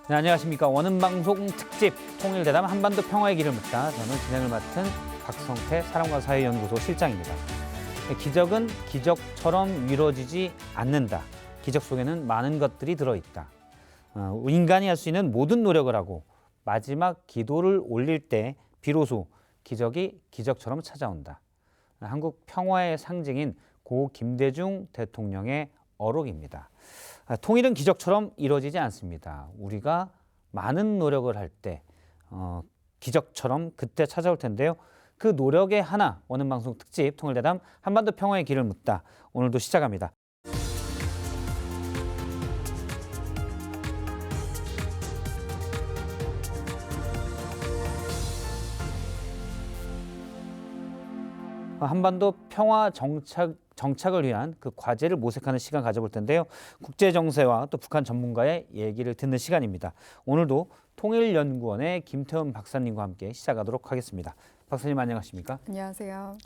네, 안녕하십니까. 원음방송 특집 통일대담 한반도 평화의 길을 묻다. 저는 진행을 맡은 박성태 사람과 사회연구소 실장입니다. 기적은 기적처럼 이루어지지 않는다. 기적 속에는 많은 것들이 들어있다. 인간이 할 수 있는 모든 노력을 하고 마지막 기도를 올릴 때 비로소 기적이 기적처럼 찾아온다. 한국 평화의 상징인 고 김대중 대통령의 어록입니다. 통일은 기적처럼 이루어지지 않습니다. 우리가 많은 노력을 할 때 기적처럼 그때 찾아올 텐데요. 그 노력의 하나, 원음방송 특집 통일대담 한반도 평화의 길을 묻다. 오늘도 시작합니다. 한반도 평화 정착을 위한 그 과제를 모색하는 시간 가져볼 텐데요. 국제 정세와 또 북한 전문가의 얘기를 듣는 시간입니다. 오늘도 통일연구원의 김태훈 박사님과 함께 시작하도록 하겠습니다. 박사님 안녕하십니까? 안녕하세요.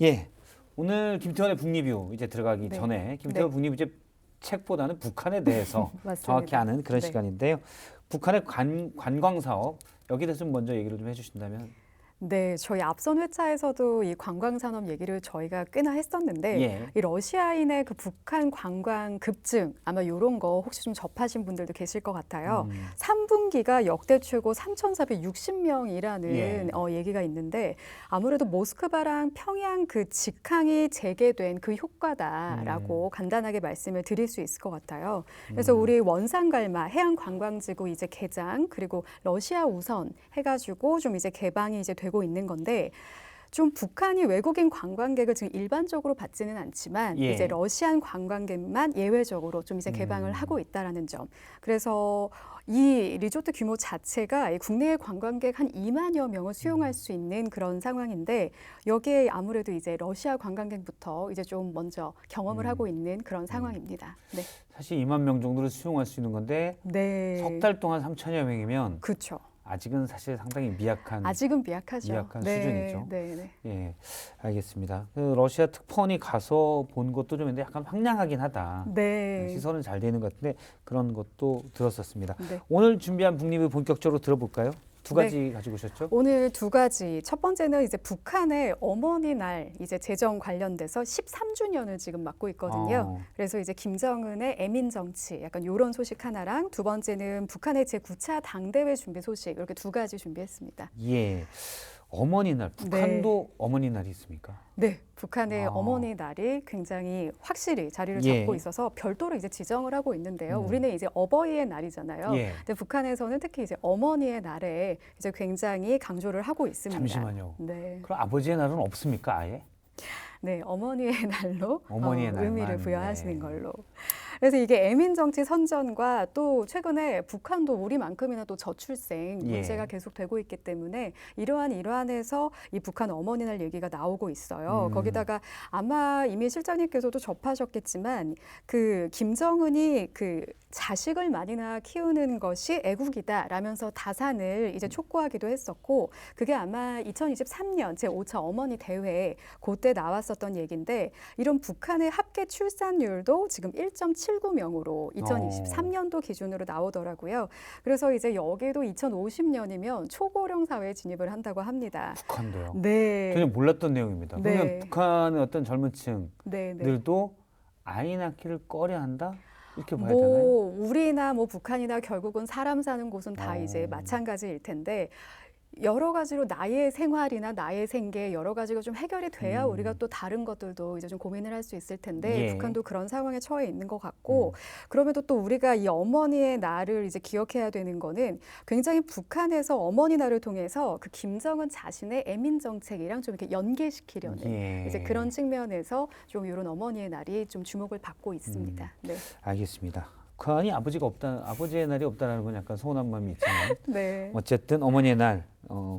예, 오늘 김태훈의 북리뷰 이제 들어가기 전에 김태훈 북리뷰 이제 책보다는 북한에 대해서 정확히 아는 그런 시간인데요. 북한의 관광 사업 여기에 대해서 좀 먼저 얘기를 좀 해주신다면. 네, 저희 앞선 회차에서도 이 관광 산업 얘기를 저희가 꽤나 했었는데 이 러시아인의 그 북한 관광 급증 아마 이런 거 혹시 좀 접하신 분들도 계실 것 같아요. 3분기가 역대 최고 3,460명이라는 얘기가 있는데 아무래도 모스크바랑 평양 그 직항이 재개된 그 효과다라고 간단하게 말씀을 드릴 수 있을 것 같아요. 그래서 우리 원산갈마 해양관광지구 이제 개장 그리고 러시아 우선 해가지고 좀 이제 개방이 이제 되고 있는 건데 좀 북한이 외국인 관광객을 지금 일반적으로 받지는 않지만 이제 러시안 관광객만 예외적으로 좀 이제 개방을 하고 있다라는 점. 그래서 이 리조트 규모 자체가 국내의 관광객 한 2만여 명을 수용할 수 있는 그런 상황인데 여기에 아무래도 이제 러시아 관광객부터 이제 좀 먼저 경험을 하고 있는 그런 상황입니다. 네. 사실 2만 명 정도를 수용할 수 있는 건데 석 달 동안 3천여 명이면 그렇죠. 아직은 사실 상당히 아직은 미약하죠. 미약한 수준이죠. 네. 예, 알겠습니다. 그 러시아 특파원이 가서 본 것도 좀 있는데 약간 황량하긴 하다. 시설은 잘 되는 것 같은데 그런 것도 들었었습니다. 오늘 준비한 북리뷰 본격적으로 들어볼까요? 두 가지 가지고 오셨죠? 오늘 두 가지. 첫 번째는 이제 북한의 어머니 날 이제 제정 관련돼서 13주년을 지금 맞고 있거든요. 그래서 이제 김정은의 애민 정치 약간 이런 소식 하나랑 두 번째는 북한의 제9차 당대회 준비 소식 이렇게 두 가지 준비했습니다. 예. 어머니 날, 북한도 어머니 날이 있습니까? 네, 북한의 어머니 날이 굉장히 확실히 자리를 잡고 있어서 별도로 이제 지정을 하고 있는데요. 우리는 이제 어버이의 날이잖아요. 근데 북한에서는 특히 이제 어머니의 날에 이제 굉장히 강조를 하고 있습니다. 잠시만요. 그럼 아버지의 날은 없습니까, 아예? 네, 어머니의 날로 의미를 부여하시는 걸로. 그래서 이게 애민 정치 선전과 또 최근에 북한도 우리만큼이나 또 저출생 문제가 계속되고 있기 때문에 이러한해서 이 북한 어머니날 얘기가 나오고 있어요. 거기다가 아마 이미 실장님께서도 접하셨겠지만 그 김정은이 그 자식을 많이나 키우는 것이 애국이다라면서 다산을 이제 촉구하기도 했었고 그게 아마 2023년 제5차 어머니 대회 그때 나왔었던 얘기인데 이런 북한의 합계 출산율도 지금 1.79명으로 2023년도 기준으로 나오더라고요. 그래서 이제 여기도 2050년이면 초고령 사회에 진입을 한다고 합니다. 북한도요? 네. 전혀 몰랐던 내용입니다. 그러면 북한의 어떤 젊은 층들도 아이 낳기를 꺼려한다? 이렇게 봐야 되나요? 우리나 북한이나 결국은 사람 사는 곳은 다 이제 마찬가지일 텐데 여러 가지로 나의 생활이나 나의 생계 여러 가지가 좀 해결이 돼야 우리가 또 다른 것들도 이제 좀 고민을 할 수 있을 텐데 북한도 그런 상황에 처해 있는 것 같고 그럼에도 또 우리가 이 어머니의 날을 이제 기억해야 되는 거는 굉장히 북한에서 어머니 날을 통해서 그 김정은 자신의 애민 정책이랑 좀 이렇게 연계시키려는 이제 그런 측면에서 좀 이런 어머니의 날이 좀 주목을 받고 있습니다. 네. 알겠습니다. 북한이 아버지의 날이 없다는 건 약간 서운한 마음이 있지만 어쨌든 어머니의 날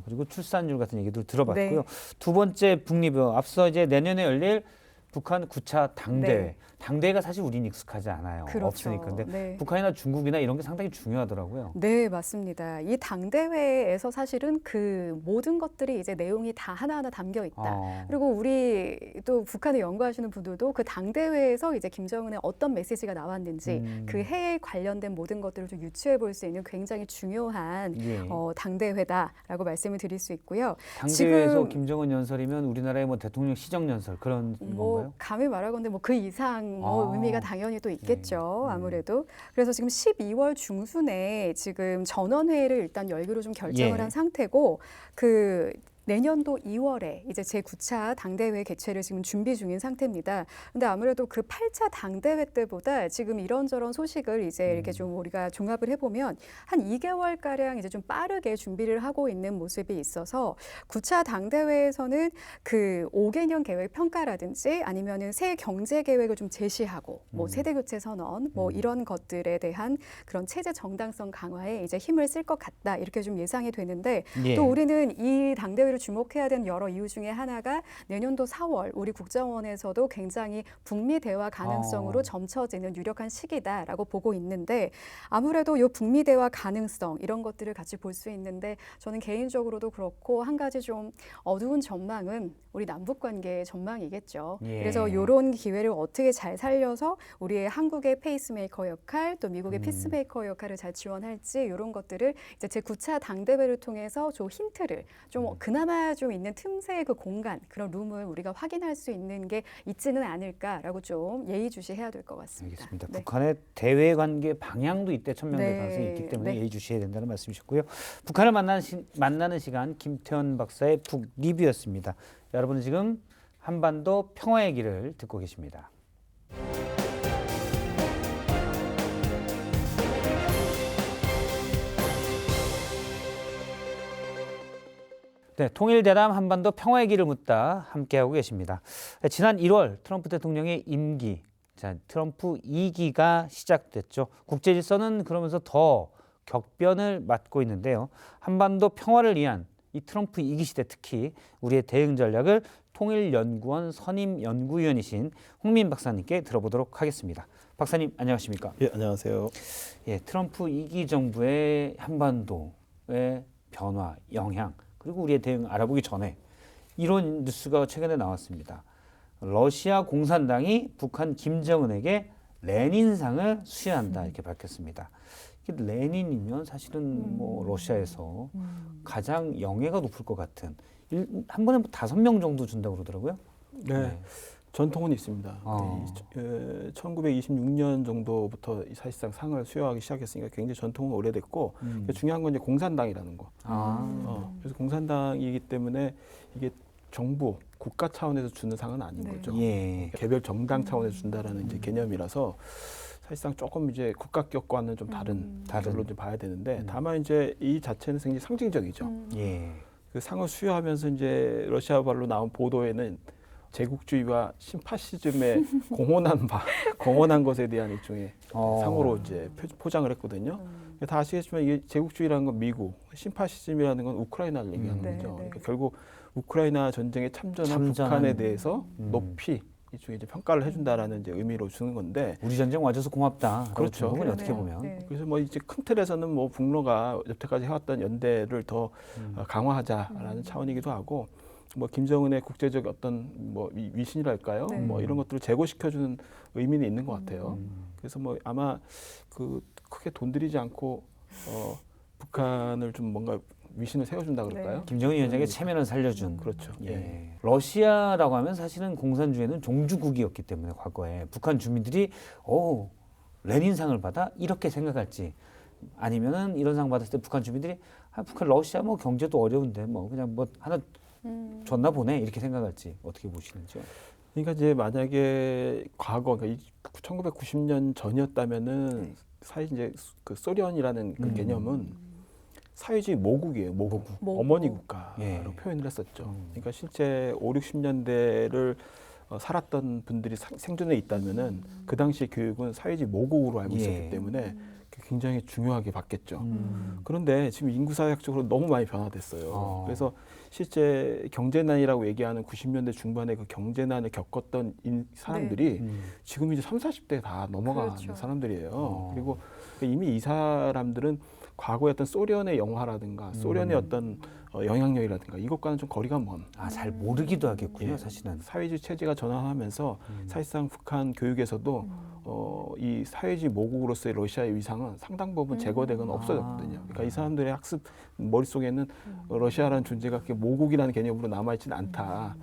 그리고 출산율 같은 얘기도 들어봤고요. 두 번째 북리뷰 앞서 이제 내년에 열릴 북한 9차 당대회. 네. 당대회가 사실 우리는 익숙하지 않아요. 그렇죠. 없으니까. 근데 네. 북한이나 중국이나 이런 게 상당히 중요하더라고요. 네, 맞습니다. 이 당대회에서 사실은 그 모든 것들이 이제 내용이 다 하나하나 담겨 있다. 그리고 우리 또 북한을 연구하시는 분들도 그 당대회에서 이제 김정은의 어떤 메시지가 나왔는지 그 해에 관련된 모든 것들을 좀 유추해 볼 수 있는 굉장히 중요한 예. 당대회다라고 말씀을 드릴 수 있고요. 당대회에서 지금 김정은 연설이면 우리나라의 뭐 대통령 시정 연설 그런 건가요? 감히 말하건대 뭐 그 이상 의미가 당연히 또 있겠죠. 아무래도. 그래서 지금 12월 중순에 지금 전원회의를 일단 열기로 좀 결정을 한 상태고 그 내년도 2월에 이제 제9차 당대회 개최를 지금 준비 중인 상태입니다. 근데 아무래도 그 8차 당대회 때보다 지금 이런저런 소식을 이제 이렇게 좀 우리가 종합을 해보면 한 2개월가량 이제 좀 빠르게 준비를 하고 있는 모습이 있어서 9차 당대회에서는 그 5개년 계획 평가라든지 아니면은 새 경제 계획을 좀 제시하고 뭐 세대 교체 선언 뭐 이런 것들에 대한 그런 체제 정당성 강화에 이제 힘을 쓸 것 같다 이렇게 좀 예상이 되는데 또 우리는 이 당대회를 주목해야 되는 여러 이유 중에 하나가 내년도 4월 우리 국정원에서도 굉장히 북미 대화 가능성으로 점쳐지는 유력한 시기다라고 보고 있는데 아무래도 이 북미 대화 가능성 이런 것들을 같이 볼 수 있는데 저는 개인적으로도 그렇고 한 가지 좀 어두운 전망은 우리 남북 관계의 전망이겠죠. 그래서 이런 기회를 어떻게 잘 살려서 우리의 한국의 페이스메이커 역할 또 미국의 피스메이커 역할을 잘 지원할지 이런 것들을 이제 제9차 당대회를 통해서 좀 힌트를 좀 그나마 좀 있는 틈새의 그 공간 그런 룸을 우리가 확인할 수 있는 게 있지는 않을까라고 좀 예의주시해야 될 것 같습니다. 알겠습니다. 네. 북한의 대외 관계 방향도 이때 천명될 가능성이 있기 때문에 네. 예의주시해야 된다는 말씀이셨고요. 북한을 만나는 시간 김태현 박사의 북 리뷰였습니다. 여러분은 지금 한반도 평화의 길을 듣고 계십니다. 네, 통일대담 한반도 평화의 길을 묻다 함께하고 계십니다. 지난 1월 트럼프 대통령의 임기, 트럼프 2기가 시작됐죠. 국제질서는 그러면서 더 격변을 맞고 있는데요. 한반도 평화를 위한 이 트럼프 2기 시대 특히 우리의 대응 전략을 통일연구원 선임 연구위원이신 홍민 박사님께 들어보도록 하겠습니다. 박사님 안녕하십니까? 예, 안녕하세요. 예, 트럼프 2기 정부의 한반도의 변화, 영향 그리고 우리의 대응 알아보기 전에 이런 뉴스가 최근에 나왔습니다. 러시아 공산당이 북한 김정은에게 레닌상을 수여한다 이렇게 밝혔습니다. 레닌이면 사실은 뭐 러시아에서 가장 영예가 높을 것 같은 한 번에 5명 정도 준다고 그러더라고요. 네. 전통은 있습니다. 1926년 정도부터 사실상 상을 수여하기 시작했으니까 굉장히 전통은 오래됐고 중요한 건 이제 공산당이라는 거. 그래서 공산당이기 때문에 이게 정부, 국가 차원에서 주는 상은 아닌 거죠. 개별 정당 차원에서 준다라는 이제 개념이라서 사실상 조금 이제 국가격과는 좀 다른 걸로 좀 봐야 되는데 다만 이제 이 자체는 굉장히 상징적이죠. 그 상을 수여하면서 이제 러시아발로 나온 보도에는 제국주의와 신파시즘에 공헌한 것에 대한 일종의 상으로 이제 포장을 했거든요. 다 아시겠지만 이게 제국주의라는 건 미국, 신파시즘이라는 건 우크라이나를 얘기하는 거죠. 그러니까 결국 우크라이나 전쟁에 참전한 북한에 대해서 높이 일종의 이제 평가를 해준다라는 이제 의미로 주는 건데 우리 전쟁 와줘서 고맙다. 그렇죠. 어떻게 보면. 그래서 뭐 이제 큰 틀에서는 뭐 북러가 여태까지 해왔던 연대를 더 강화하자라는 차원이기도 하고. 뭐 김정은의 국제적 어떤 뭐 위신이랄까요? 뭐 이런 것들을 제고시켜주는 의미는 있는 것 같아요. 그래서 뭐 아마 그 크게 돈 들이지 않고 북한을 좀 뭔가 위신을 세워준다 그럴까요? 김정은 위원장의 체면을 살려준. 그렇죠. 러시아라고 하면 사실은 공산주의는 종주국이었기 때문에 과거에 북한 주민들이 레닌상을 받아 이렇게 생각할지 아니면은 이런 상 받았을 때 북한 주민들이 북한 러시아 뭐 경제도 어려운데 뭐 그냥 뭐 하나 줬나 보네 이렇게 생각할지 어떻게 보시는지요? 그러니까 이제 만약에 과거 그러니까 1990년 전이었다면은 사실 이제 그 소련이라는 그 개념은 사회주의 모국이에요. 모국. 어머니 국가로 표현을 했었죠. 그러니까 실제 5, 60년대를 살았던 분들이 생존해 있다면은 그 당시 교육은 사회주의 모국으로 알고 있었기 때문에 굉장히 중요하게 봤겠죠. 그런데 지금 인구사회학적으로 너무 많이 변화됐어요. 그래서 실제 경제난이라고 얘기하는 90년대 중반에 그 경제난을 겪었던 사람들이 지금 이제 30, 40대에 다 넘어가는 그렇죠. 사람들이에요. 그리고 이미 이 사람들은 과거의 어떤 소련의 영화라든가 소련의 어떤 영향력이라든가 이것과는 좀 거리가 먼. 잘 모르기도 하겠군요, 예, 사실은. 사회주의 체제가 전환하면서 사실상 북한 교육에서도 이 사회주의 모국으로서의 러시아의 위상은 상당 부분 제거되거나 없어졌거든요. 그러니까 이 사람들의 학습 머릿속에는 러시아라는 존재가 그렇게 모국이라는 개념으로 남아있지는 않다.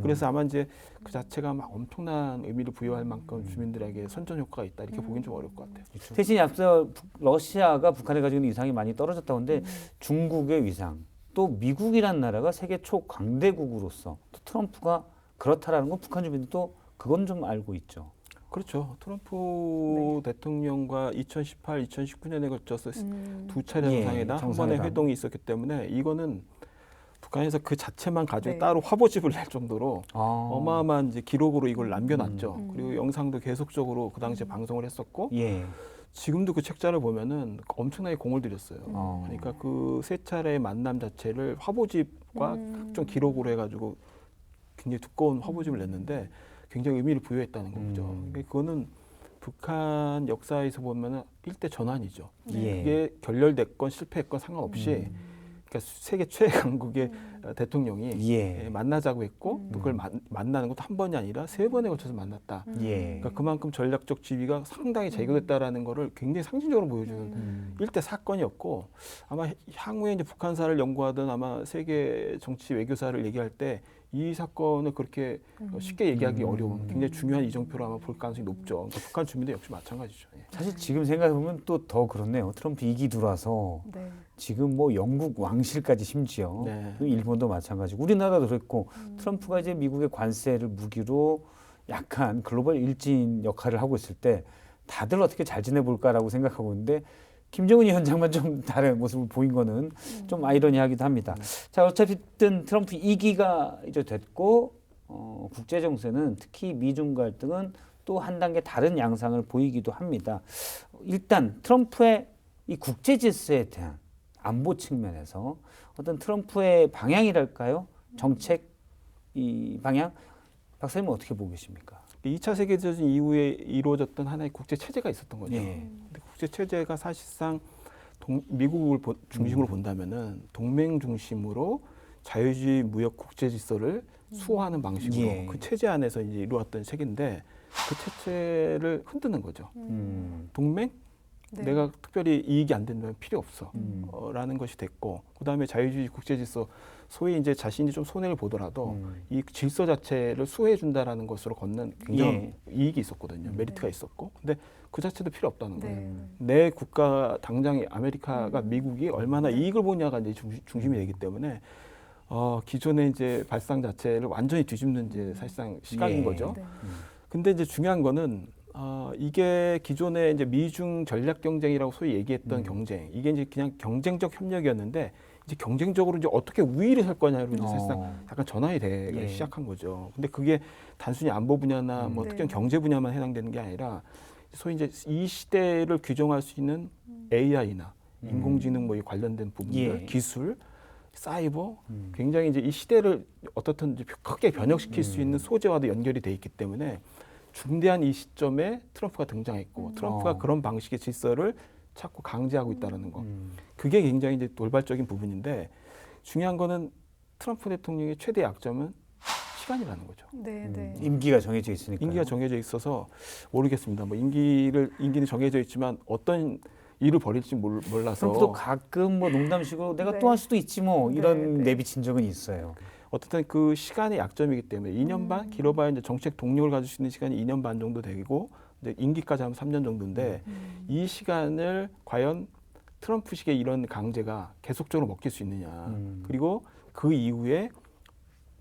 그래서 아마 이제 그 자체가 막 엄청난 의미를 부여할 만큼 주민들에게 선전 효과가 있다. 이렇게 보기는 좀 어려울 것 같아요. 대신 앞서 러시아가 북한에 가지고 있는 위상이 많이 떨어졌다고 하는데 중국의 위상, 또 미국이라는 나라가 세계 초강대국으로서 또 트럼프가 그렇다라는 건 북한 주민들도 그건 좀 알고 있죠. 그렇죠. 트럼프 대통령과 2018, 2019년에 걸쳐서 두 차례 정상회담, 한 번의 회동이 있었기 때문에 이거는 북한에서 그 자체만 가지고 따로 화보집을 낼 정도로 어마어마한 이제 기록으로 이걸 남겨놨죠. 그리고 영상도 계속적으로 그 당시에 방송을 했었고 지금도 그 책자를 보면은 엄청나게 공을 들였어요. 그러니까 그 세 차례의 만남 자체를 화보집과 각종 기록으로 해가지고 굉장히 두꺼운 화보집을 냈는데 굉장히 의미를 부여했다는 거죠. 그거는 북한 역사에서 보면은 일대 전환이죠. 그게 결렬됐건 실패했건 상관없이 그러니까 세계 최강국의 대통령이 만나자고 했고 또 그걸 만나는 것도 한 번이 아니라 세 번에 걸쳐서 만났다. 그러니까 그만큼 전략적 지위가 상당히 제고됐다라는 거를 굉장히 상징적으로 보여주는 일대 사건이었고 아마 향후에 이제 북한사를 연구하든 아마 세계 정치 외교사를 얘기할 때 이 사건을 그렇게 쉽게 얘기하기 어려운 굉장히 중요한 이정표로 아마 볼 가능성이 높죠. 그러니까 북한 주민도 역시 마찬가지죠. 사실 지금 생각해보면 또 더 그렇네요. 트럼프 2기 들어와서 지금 뭐 영국 왕실까지 심지어 일본도 마찬가지고 우리나라도 그랬고 트럼프가 이제 미국의 관세를 무기로 약간 글로벌 일진 역할을 하고 있을 때 다들 어떻게 잘 지내볼까라고 생각하고 있는데 김정은 위원장만 좀 다른 모습을 보인 거는 좀 아이러니하기도 합니다. 자, 어차피든 트럼프 2기가 이제 됐고 국제 정세는 특히 미중 갈등은 또 한 단계 다른 양상을 보이기도 합니다. 일단 트럼프의 이 국제 질서에 대한 안보 측면에서 어떤 트럼프의 방향이랄까요? 정책 이 방향 박사님은 어떻게 보고 계십니까? 2차 세계대전 이후에 이루어졌던 하나의 국제 체제가 있었던 거죠. 근데 국제 체제가 사실상 미국을 중심으로 본다면은 동맹 중심으로 자유주의 무역 국제 질서를 수호하는 방식으로 그 체제 안에서 이제 이루어졌던 체계인데 그 체제를 흔드는 거죠. 동맹? 내가 특별히 이익이 안 된다면 필요 없어. 라는 것이 됐고, 그 다음에 자유주의 국제 질서, 소위 이제 자신이 좀 손해를 보더라도 이 질서 자체를 수호해준다라는 것으로 걷는 굉장히 이익이 있었거든요. 메리트가 있었고. 근데 그 자체도 필요 없다는 거예요. 내 국가, 당장 아메리카가 미국이 얼마나 이익을 보냐가 이제 중심이 되기 때문에 기존의 이제 발상 자체를 완전히 뒤집는 이제 사실상 시각인 거죠. 근데 이제 중요한 거는 이게 기존의 이제 미중 전략 경쟁이라고 소위 얘기했던 경쟁, 이게 이제 그냥 경쟁적 협력이었는데 이제 경쟁적으로 이제 어떻게 우위를 할 거냐로 이제 사실상 약간 전환이 되기 시작한 거죠. 근데 그게 단순히 안보 분야나 뭐 특정 경제 분야만 해당되는 게 아니라 소위 이제 이 시대를 규정할 수 있는 AI나 인공지능 뭐 관련된 부분들, 기술, 사이버, 굉장히 이제 이 시대를 어떻든 이제 크게 변혁시킬 수 있는 소재와도 연결이 돼 있기 때문에 중대한 이 시점에 트럼프가 등장했고 트럼프가 그런 방식의 질서를 자꾸 강제하고 있다는 거. 그게 굉장히 이제 돌발적인 부분인데 중요한 거는 트럼프 대통령의 최대 약점은 시간이라는 거죠. 임기가 정해져 있으니까. 임기가 정해져 있어서 모르겠습니다. 뭐 임기는 정해져 있지만 어떤 일을 벌일지 몰라서. 트럼프도 가끔 뭐 농담식으로 내가 또 할 수도 있지 뭐 이런 내비친 적은 있어요. 어쨌든 그 시간의 약점이기 때문에 2년 반, 길어봐야 이제 정책 동력을 가질 수 있는 시간이 2년 반 정도 되고 이제 임기까지 하면 3년 정도인데 이 시간을 과연 트럼프식의 이런 강제가 계속적으로 먹힐 수 있느냐. 그리고 그 이후에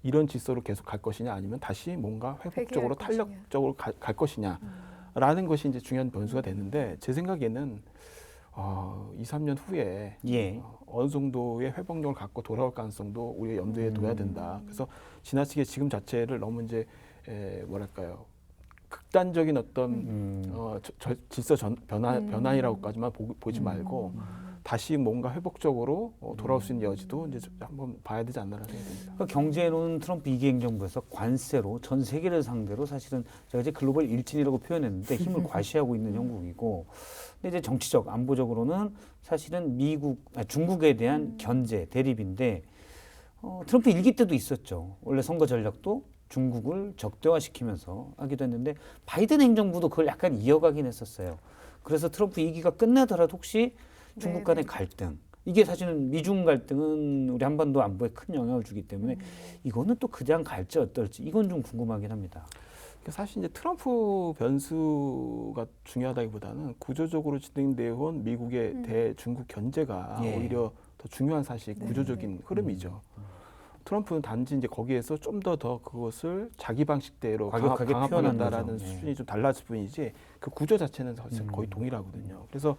이런 질서로 계속 갈 것이냐 아니면 다시 뭔가 회복적으로 탄력적으로 갈 것이냐라는 것이 이제 중요한 변수가 되는데 제 생각에는 2, 3년 후에 어느 정도의 회복력을 갖고 돌아올 가능성도 우리가 염두에 둬야 된다. 그래서 지나치게 지금 자체를 너무 이제 뭐랄까요, 극단적인 어떤 질서 변환이라고까지만 보지 말고 다시 뭔가 회복적으로 돌아올 수 있는 여지도 이제 한번 봐야 되지 않나라는 생각이 듭니다. 그러니까 경제로는 트럼프 2기 행정부에서 관세로 전 세계를 상대로 사실은 제가 이제 글로벌 일진이라고 표현했는데 힘을 과시하고 있는 형국이고, 근데 이제 정치적 안보적으로는 사실은 중국에 대한 견제 대립인데, 트럼프 1기 때도 있었죠. 원래 선거 전략도 중국을 적대화시키면서 하기도 했는데 바이든 행정부도 그걸 약간 이어가긴 했었어요. 그래서 트럼프 2기가 끝나더라도 혹시 중국 간의 갈등, 이게 사실은 미중 갈등은 우리 한반도 안보에 큰 영향을 주기 때문에 이거는 또 그냥 갈지 어떨지 이건 좀 궁금하긴 합니다. 사실 이제 트럼프 변수가 중요하다기보다는 구조적으로 진행되어 온 미국의 대중국 견제가 오히려 더 중요한 사실, 구조적인 흐름이죠. 트럼프는 단지 이제 거기에서 좀 더 그것을 자기 방식대로 강화하겠다라는 수준이 좀 달라질 뿐이지 그 구조 자체는 사실 거의 동일하거든요. 그래서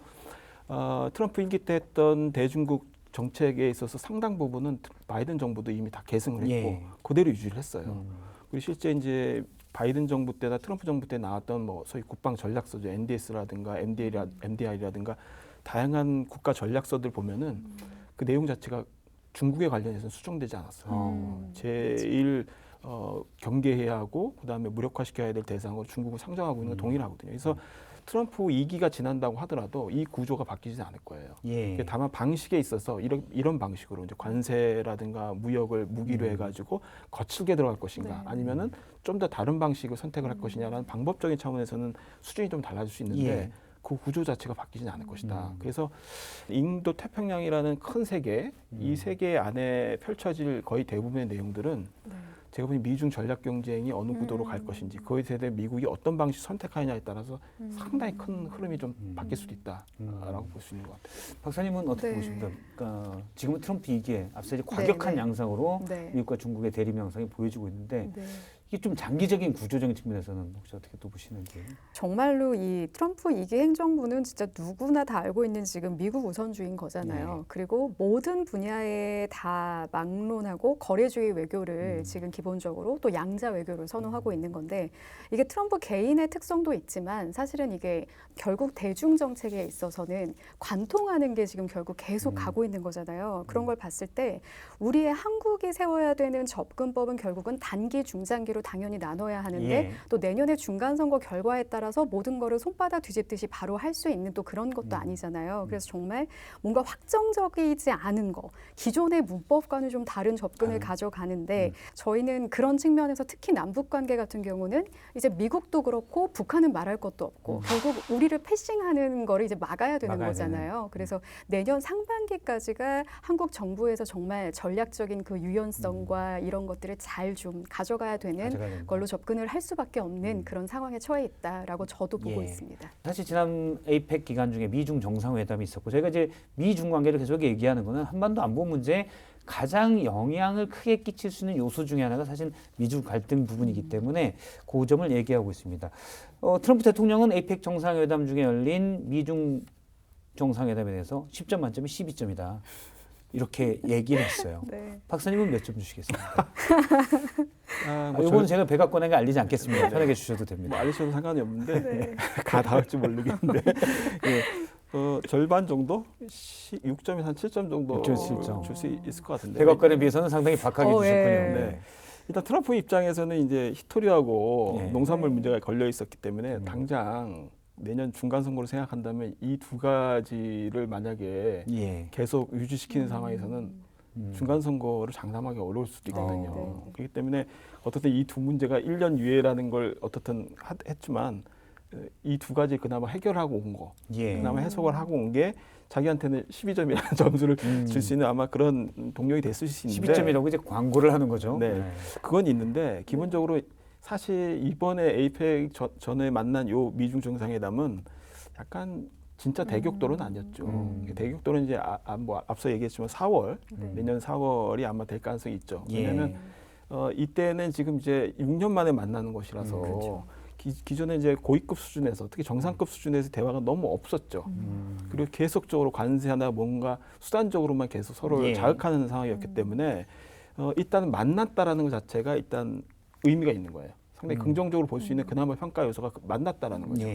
트럼프 1기 때 했던 대중국 정책에 있어서 상당 부분은 바이든 정부도 이미 다 계승을 했고 그대로 유지를 했어요. 그리고 실제 이제 바이든 정부 때나 트럼프 정부 때 나왔던 뭐 소위 국방 전략서죠, NDS라든가 MDI라든가 다양한 국가 전략서들 보면은 그 내용 자체가 중국에 관련해서는 수정되지 않았어요. 제일 경계해야 하고 그다음에 무력화시켜야 될 대상으로 중국을 상정하고 있는 건 동일하거든요. 그래서 트럼프 2기가 지난다고 하더라도 이 구조가 바뀌지 않을 거예요. 다만 방식에 있어서 이런 방식으로 이제 관세라든가 무역을 무기로 해가지고 거칠게 들어갈 것인가, 아니면은 좀 더 다른 방식을 선택을 할 것이냐라는 방법적인 차원에서는 수준이 좀 달라질 수 있는데 그 구조 자체가 바뀌지는 않을 것이다. 그래서 인도 태평양이라는 큰 세계, 이 세계 안에 펼쳐질 거의 대부분의 내용들은 제가 보니 미중 전략 경쟁이 어느 구도로 갈 것인지, 그에 대해 미국이 어떤 방식 선택하느냐에 따라서 상당히 큰 흐름이 좀 바뀔 수도 있다라고 볼 수 있는 것 같아요. 박사님은 어떻게 보십니까? 그러니까 지금은 트럼프 2기에 앞서 이제 과격한 양상으로 미국과 중국의 대립 양상이 보여지고 있는데 이게 좀 장기적인 구조적인 측면에서는 혹시 어떻게 또 보시는지? 정말로 이 트럼프 2기 행정부는 진짜 누구나 다 알고 있는 지금 미국 우선주의인 거잖아요. 그리고 모든 분야에 다 막론하고 거래주의 외교를 지금 기본적으로 또 양자 외교를 선호하고 있는 건데, 이게 트럼프 개인의 특성도 있지만 사실은 이게 결국 대중 정책에 있어서는 관통하는 게 지금 결국 계속 가고 있는 거잖아요. 그런 걸 봤을 때 우리의 한국이 세워야 되는 접근법은 결국은 단기, 중장기로 당연히 나눠야 하는데 또 내년에 중간선거 결과에 따라서 모든 거를 손바닥 뒤집듯이 바로 할 수 있는 또 그런 것도 아니잖아요. 그래서 정말 뭔가 확정적이지 않은 거, 기존의 문법과는 좀 다른 접근을 가져가는데 저희는 그런 측면에서 특히 남북관계 같은 경우는 이제 미국도 그렇고 북한은 말할 것도 없고 결국 우리를 패싱하는 거를 이제 막아야 되는 거잖아요. 그래서 내년 상반기까지가 한국 정부에서 정말 전략적인 그 유연성과 이런 것들을 잘 좀 가져가야 되는 걸로 접근을 할 수밖에 없는 그런 상황에 처해 있다라고 저도 보고 있습니다. 사실 지난 에이펙 기간 중에 미중 정상회담이 있었고, 저희가 이제 미중 관계를 계속 얘기하는 거는 한반도 안보 문제에 가장 영향을 크게 끼칠 수 있는 요소 중에 하나가 사실 미중 갈등 부분이기 때문에 그 점을 얘기하고 있습니다. 트럼프 대통령은 에이펙 정상회담 중에 열린 미중 정상회담에 대해서 10점 만점에 12점이다. 이렇게 얘기를 했어요. 박사님은 몇 점 주시겠습니까? 이건 제가 백악관에게 알리지 않겠습니다. 편하게 주셔도 됩니다. 뭐 알리셔도 상관이 없는데 다 나올지 모르겠는데 절반 정도? 6점에서 한 7점 정도 줄 수 있을 것 같은데. 백악관에 비해서는 상당히 박하게 주셨군요. 일단 트럼프 입장에서는 이제 히토리하고 농산물 문제가 걸려 있었기 때문에 당장 내년 중간 선거를 생각한다면 이 두 가지를 만약에 계속 유지시키는 상황에서는 중간 선거를 장담하기 어려울 수도 있거든요. 그렇기 때문에 어떻든 이 두 문제가 1년 유예라는 걸 어떻든 했지만 이 두 가지 그나마 해결하고 온 거, 그나마 해석을 하고 온 게 자기한테는 12점이라는 점수를 줄 수 있는 아마 그런 동력이 됐을 수 있는데, 12점이라고 이제 광고를 하는 거죠. 그건 있는데 기본적으로 사실 이번에 에이펙 전에 만난 요 미중 정상회담은 약간 진짜 대격돌은 아니었죠. 대격돌은 이제 뭐 앞서 얘기했지만 4월, 내년 4월이 아마 될 가능성이 있죠. 왜냐하면 이때는 지금 이제 6년 만에 만나는 것이라서 기존에 이제 고위급 수준에서 특히 정상급 수준에서 대화가 너무 없었죠. 그리고 계속적으로 관세하나 뭔가 수단적으로만 계속 서로를 자극하는 상황이었기 때문에 일단 만났다라는 것 자체가 일단 의미가 있는 거예요. 상당히 긍정적으로 볼 수 있는 그나마 평가 요소가 만났다라는 거죠.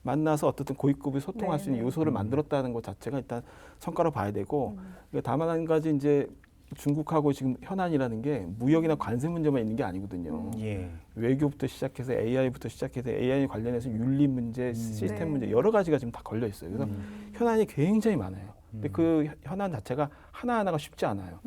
만나서 어떻든 고위급이 소통할 수 있는 요소를 만들었다는 것 자체가 일단 성과로 봐야 되고 다만 한 가지 이제 중국하고 지금 현안이라는 게 무역이나 관세 문제만 있는 게 아니거든요. 외교부터 시작해서 AI부터 시작해서 AI 관련해서 윤리 문제, 시스템 문제 여러 가지가 지금 다 걸려 있어요. 그래서 현안이 굉장히 많아요. 근데 그 현안 자체가 하나하나가 쉽지 않아요.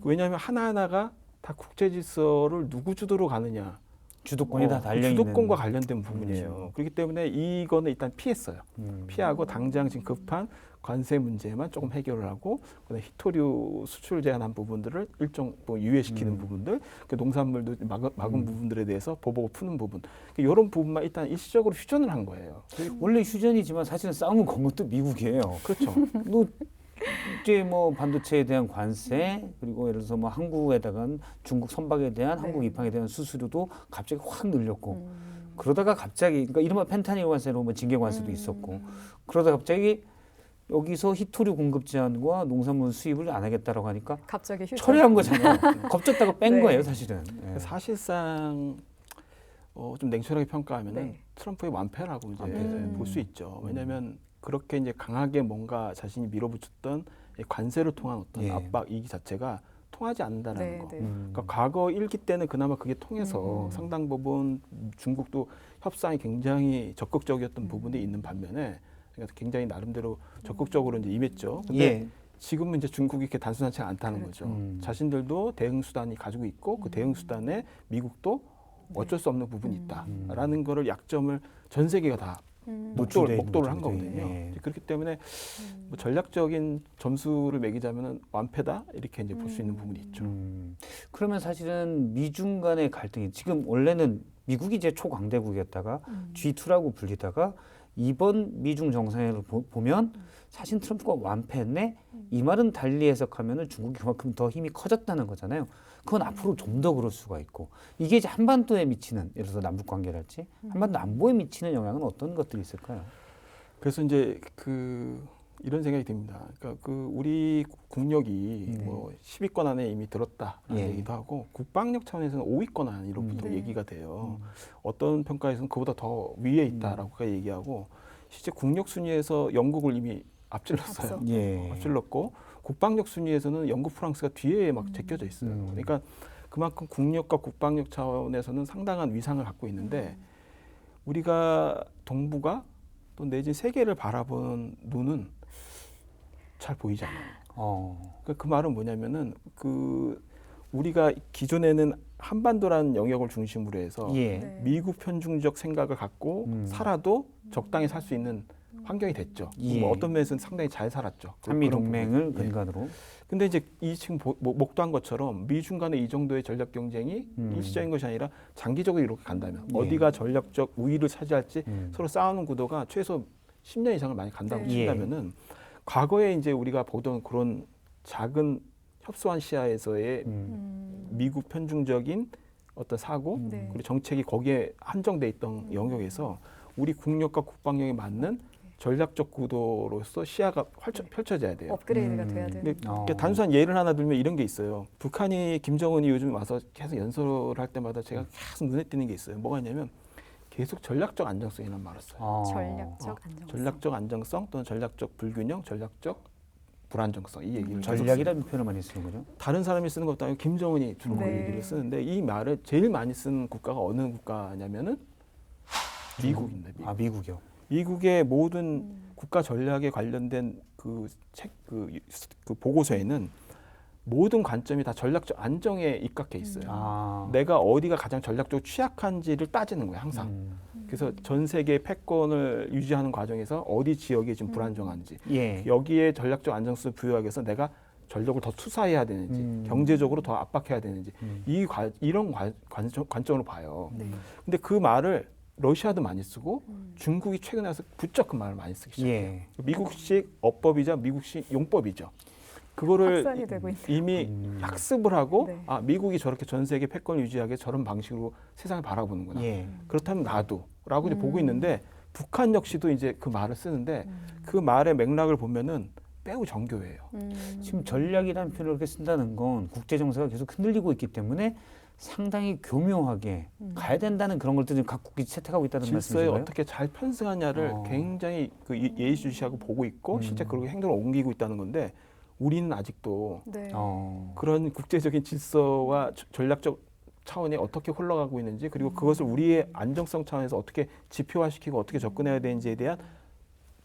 왜냐하면 하나하나가 다 국제 질서를 누구 주도로 가느냐. 주도권이 다 달려 있는 주도권과 관련된 부분이에요. 그렇기 때문에 이거는 일단 피했어요. 피하고 당장 지금 급한 관세 문제만 조금 해결을 하고 그다음에 희토류 수출 제한한 부분들을 일정 뭐 유예시키는 부분들, 그 농산물도 막은 부분들에 대해서 보복을 푸는 부분, 이런 부분만 일단 일시적으로 휴전을 한 거예요. 원래 휴전이지만 사실은 싸움을 건 것도 미국이에요. 그렇죠. 이제 뭐 반도체에 대한 관세 그리고 예를 들어서 뭐 한국에다가 중국 선박에 대한 한국 입항에 대한 수수료도 갑자기 확 늘렸고 그러다가 갑자기 그러니까 이른바 펜타닐 관세로 뭐 징계 관세도 있었고 그러다 갑자기 여기서 희토류 공급 제한과 농산물 수입을 안 하겠다라고 하니까 갑자기 철회한 거잖아요. 겁줬다가 뺀 거예요, 사실은. 사실상 좀 냉철하게 평가하면은 트럼프의 완패라고 이제 볼 수 있죠. 왜냐하면 그렇게 이제 강하게 뭔가 자신이 밀어붙였던 관세를 통한 어떤 압박 이기 자체가 통하지 않는다는 거. 그러니까 과거 1기 때는 그나마 그게 통해서 상당 부분 중국도 협상이 굉장히 적극적이었던 부분이 있는 반면에 굉장히 나름대로 적극적으로 이제 임했죠. 근데 지금은 이제 중국이 이렇게 단순하지 않다는 거죠. 자신들도 대응 수단이 가지고 있고 그 대응 수단에 미국도 어쩔 수 없는 부분이 있다라는 거를 약점을 전 세계가 다 목도를 한 거거든요. 그렇기 때문에 뭐 전략적인 점수를 매기자면은 완패다 이렇게 이제 볼 수 있는 부분이 있죠. 그러면 사실은 미중 간의 갈등이 지금 원래는 미국이 이제 초강대국이었다가 G2라고 불리다가 이번 미중 정상회담을 보면 사실 트럼프가 완패했네 이 말은 달리 해석하면은 중국이 그만큼 더 힘이 커졌다는 거잖아요. 그건 앞으로 좀 더 그럴 수가 있고 이게 이제 한반도에 미치는 예를 들어서 남북 관계랄지 한반도 안보에 미치는 영향은 어떤 것들이 있을까요? 그래서 이제 이런 생각이 듭니다. 그러니까 우리 국력이 뭐 10위권 안에 이미 들었다라는 얘기도 하고 국방력 차원에서는 5위권 안으로 보통 얘기가 돼요. 어떤 평가에서는 그보다 더 위에 있다라고 얘기하고 실제 국력 순위에서 영국을 이미 앞질렀어요. 앞질렀고 국방력 순위에서는 영국, 프랑스가 뒤에 막 제껴져 있어요. 그러니까 그만큼 국력과 국방력 차원에서는 상당한 위상을 갖고 있는데 우리가 동북아 또 내진 세계를 바라보는 눈은 잘 보이지 않아요. 그 말은 뭐냐면은 우리가 기존에는 한반도라는 영역을 중심으로 해서 미국 편중적 생각을 갖고 살아도 적당히 살 수 있는 환경이 됐죠. 뭐 어떤 면에서는 상당히 잘 살았죠. 한미 동맹을 근간으로. 근데 이제 지금 목도한 것처럼 미중 간의 이 정도의 전략 경쟁이 일시적인 것이 아니라 장기적으로 이렇게 간다면 어디가 전략적 우위를 차지할지 서로 싸우는 구도가 최소 10년 이상을 많이 간다고 친다면은 과거에 이제 우리가 보던 그런 작은 협소한 시야에서의 미국 편중적인 어떤 사고 그리고 정책이 거기에 한정돼 있던 영역에서 우리 국력과 국방력에 맞는 전략적 구도로서 시야가 펼쳐져야 돼요. 업그레이드가 돼야 돼요. 단순한 예를 하나 들면 이런 게 있어요. 북한이 김정은이 요즘 와서 계속 연설을 할 때마다 제가 계속 눈에 띄는 게 있어요. 뭐가 있냐면 계속 전략적 안정성이라는 말을 써요. 전략적 안정성 또는 전략적 불균형, 전략적 불안정성 이 얘기를 전략이라는 표현을 많이 쓰는 거죠. 다른 사람이 쓰는 것도 아니고 김정은이 주로 그 얘기를 쓰는데 이 말을 제일 많이 쓰는 국가가 어느 국가냐면은 미국입니다. 미국. 미국이요. 미국의 모든 국가 전략에 관련된 그 보고서에는 모든 관점이 다 전략적 안정에 입각해 있어요. 내가 어디가 가장 전략적으로 취약한지를 따지는 거예요, 항상. 그래서 전 세계 패권을 유지하는 과정에서 어디 지역이 지금 불안정한지, 여기에 전략적 안정성을 부여하기 위해서 내가 전력을 더 투사해야 되는지, 경제적으로 더 압박해야 되는지, 이런 관점으로 봐요. 근데 그 말을 러시아도 많이 쓰고 중국이 최근에 와서 부쩍 그 말을 많이 쓰기 시작해요. 미국식 어법이자 미국식 용법이죠. 그거를 이미 학습을 하고 미국이 저렇게 전 세계 패권을 유지하게 저런 방식으로 세상을 바라보는구나. 그렇다면 나도라고 이제 보고 있는데 북한 역시도 이제 그 말을 쓰는데 그 말의 맥락을 보면은 매우 정교해요. 지금 전략이라는 표현을 그렇게 쓴다는 건 국제 정세가 계속 흔들리고 있기 때문에 상당히 교묘하게 가야 된다는 그런 것들을 각국이 채택하고 있다는 질서에 말씀이신가요? 어떻게 잘 편승하냐를 굉장히 그 예의주시하고 보고 있고 실제 그렇게 행동을 옮기고 있다는 건데 우리는 아직도 네. 그런 국제적인 질서와 전략적 차원이 어떻게 흘러가고 있는지 그리고 그것을 우리의 안정성 차원에서 어떻게 지표화시키고 어떻게 접근해야 되는지에 대한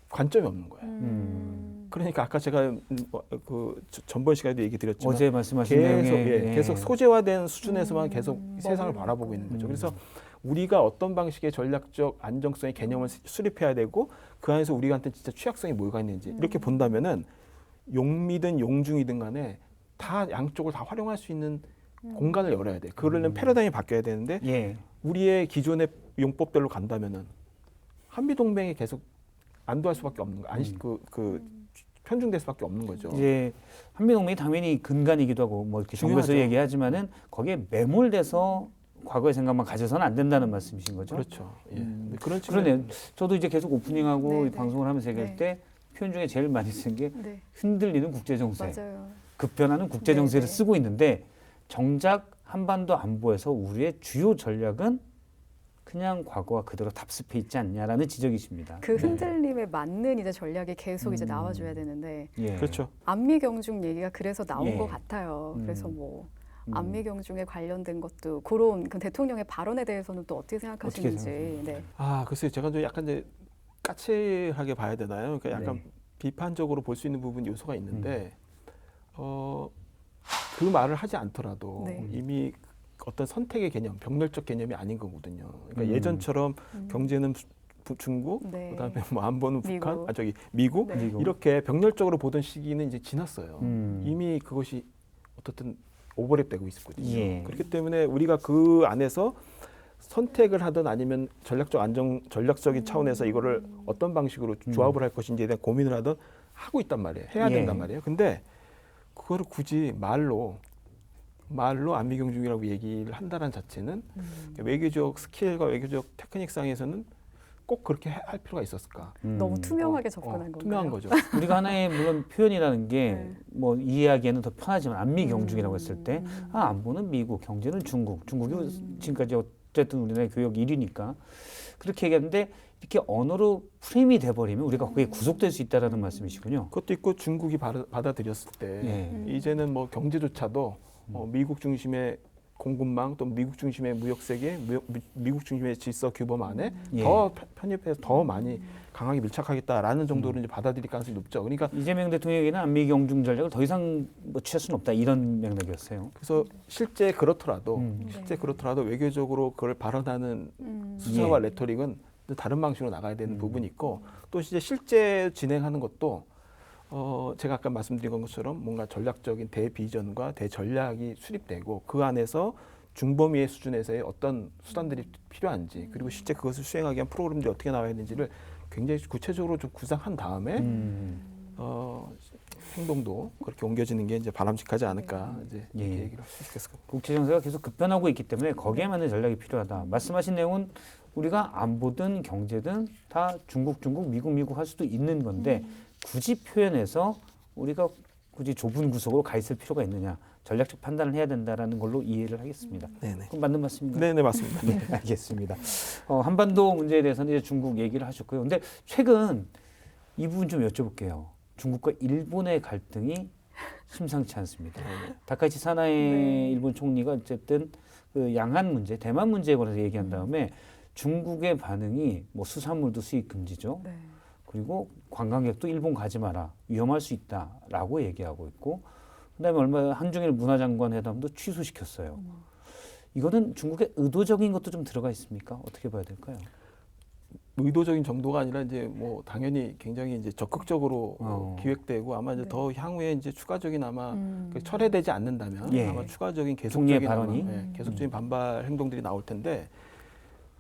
관점이 없는 거예요. 그러니까 아까 제가 그 전번 시간에도 얘기 드렸지만 어제 말씀하신 계속 내용에 계속 소재화된 수준에서만 계속 세상을 바라보고 있는 거죠. 그래서 우리가 어떤 방식의 전략적 안정성의 개념을 수립해야 되고 그 안에서 우리한테 진짜 취약성이 뭐가 있는지 이렇게 본다면은 용미든 용중이든 간에 다 양쪽을 다 활용할 수 있는 공간을 열어야 돼. 그러려면 패러다임이 바뀌어야 되는데 예. 우리의 기존의 용법대로 간다면은 한미 동맹이 계속 안도할 수밖에 없는 거. 편중될 수밖에 없는 거죠. 이제 한미동맹이 당연히 근간이기도 하고 뭐 이렇게 정부에서 중요하죠. 얘기하지만은 거기에 매몰돼서 과거의 생각만 가져서는 안 된다는 말씀이신 거죠? 그렇죠. 예. 그런 그러네요. 저도 이제 계속 오프닝하고 네, 이 네. 방송을 하면서 얘기할 네. 때 표현 중에 제일 많이 쓴 게 네. 흔들리는 국제 정세, 맞아요. 급변하는 국제 정세를 네, 네. 쓰고 있는데 정작 한반도 안보에서 우리의 주요 전략은 그냥 과거와 그대로 답습해 있지 않냐라는 지적이십니다. 그 흔들림에 맞는 이제 전략이 계속 이제 나와줘야 되는데 예. 그렇죠. 안미 경중 얘기가 그래서 나온 예. 것 같아요. 그래서 뭐 음. 안미 경중에 관련된 것도 그런 그 대통령의 발언에 대해서는 또 어떻게 생각하시는지. 생각하세요? 네. 글쎄요. 제가 좀 약간 이제 까칠하게 봐야 되나요? 그러니까 약간 네. 비판적으로 볼 수 있는 부분 요소가 있는데 그 말을 하지 않더라도 네. 이미 어떤 선택의 개념, 병렬적 개념이 아닌 거거든요. 그러니까 예전처럼 경제는 중국, 네. 그다음에 뭐 안보는 북한, 미국. 미국 네. 미국. 이렇게 병렬적으로 보던 시기는 이제 지났어요. 이미 그것이 어떻든 오버랩되고 있었거든요. 예. 그렇기 때문에 우리가 그 안에서 선택을 하든 아니면 전략적인 차원에서 이거를 어떤 방식으로 조합을 할 것인지에 대한 고민을 하든 하고 있단 말이에요. 해야 예. 된단 말이에요. 근데 그거를 굳이 말로 안미 경중이라고 얘기를 한다는 자체는 외교적 스킬과 외교적 테크닉상에서는 꼭 그렇게 할 필요가 있었을까? 너무 투명하게 접근한 건가요? 투명한 거죠. 우리가 하나의 물론 표현이라는 게 네. 뭐 이해하기에는 더 편하지만 안미 경중이라고 했을 때 안보는 미국, 경제는 중국이 지금까지 어쨌든 우리나라의 교역 1위니까 그렇게 얘기하는데 이렇게 언어로 프레임이 돼버리면 우리가 거기에 구속될 수 있다라는 말씀이시군요. 그것도 있고 중국이 받아들였을 때 이제는 뭐 경제조차도 미국 중심의 공급망 또 미국 중심의 무역 세계, 미국 중심의 질서 규범 안에 더 편입해서 더 많이 강하게 밀착하겠다라는 정도로 이제 받아들일 가능성이 높죠. 그러니까 이재명 대통령에게는 안미 경중 전략을 더 이상 뭐 취할 수는 없다 이런 맥락이었어요. 그래서 실제 그렇더라도 네. 외교적으로 그걸 발언하는 수사와 레토릭은 다른 방식으로 나가야 되는 부분이 있고 또 이제 실제 진행하는 것도 제가 아까 말씀드린 것처럼 뭔가 전략적인 대비전과 대전략이 수립되고 그 안에서 중범위의 수준에서의 어떤 수단들이 필요한지 그리고 실제 그것을 수행하기 위한 프로그램들이 어떻게 나와야 되는지를 굉장히 구체적으로 좀 구상한 다음에 행동도 그렇게 옮겨지는 게 이제 바람직하지 않을까 이제 이렇게 얘기를 할 수 있을 것 같습니다. 국제 정세가 계속 급변하고 있기 때문에 거기에 맞는 전략이 필요하다. 말씀하신 내용은 우리가 안보든 경제든 다 중국, 미국 할 수도 있는 건데 굳이 표현해서 우리가 굳이 좁은 구석으로 가 있을 필요가 있느냐. 전략적 판단을 해야 된다라는 걸로 이해를 하겠습니다. 네네. 그럼 맞는 말씀인가요? 네네 맞습니다. 네, 알겠습니다. 한반도 문제에 대해서는 이제 중국 얘기를 하셨고요. 근데 최근 이 부분 좀 여쭤볼게요. 중국과 일본의 갈등이 심상치 않습니다. 다카이치 사나이 일본 총리가 어쨌든 그 양안 문제, 대만 문제에 관해서 얘기한 다음에 중국의 반응이 뭐 수산물도 수입 금지죠. 네. 그리고 관광객도 일본 가지 마라. 위험할 수 있다라고 얘기하고 있고 그다음에 얼마 한중일 문화장관 회담도 취소시켰어요. 이거는 중국의 의도적인 것도 좀 들어가 있습니까? 어떻게 봐야 될까요? 의도적인 정도가 아니라 이제 뭐 당연히 굉장히 이제 적극적으로 기획되고 아마 이제 더 향후에 이제 추가적인 아마 철회되지 않는다면 아마 추가적인 계속적인 발언이 계속적인 반발 행동들이 나올 텐데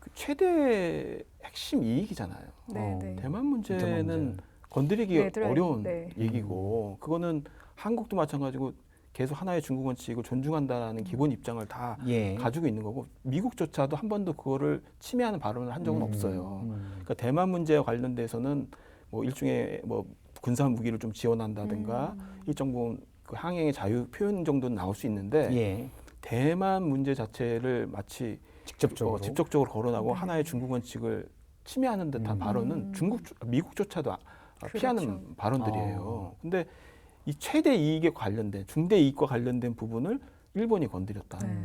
그 최대 핵심 이익이잖아요. 네. 대만 문제는 건드리기 어려운 네. 얘기고 그거는 한국도 마찬가지고 계속 하나의 중국 원칙을 존중한다라는 기본 입장을 다 가지고 있는 거고 미국조차도 한 번도 그거를 침해하는 발언을 한 적은 없어요. 그러니까 대만 문제와 관련돼서는 뭐 일종의 뭐 군사 무기를 좀 지원한다든가 일정 부분 그 항행의 자유 표현 정도는 나올 수 있는데 대만 문제 자체를 마치 직접적으로 거론하고 네. 하나의 중국 원칙을 침해하는 듯한 발언은 미국조차도 피하는 그렇죠. 발언들이에요. 근데 이 최대 이익에 관련된 중대 이익과 관련된 부분을 일본이 건드렸다. 네.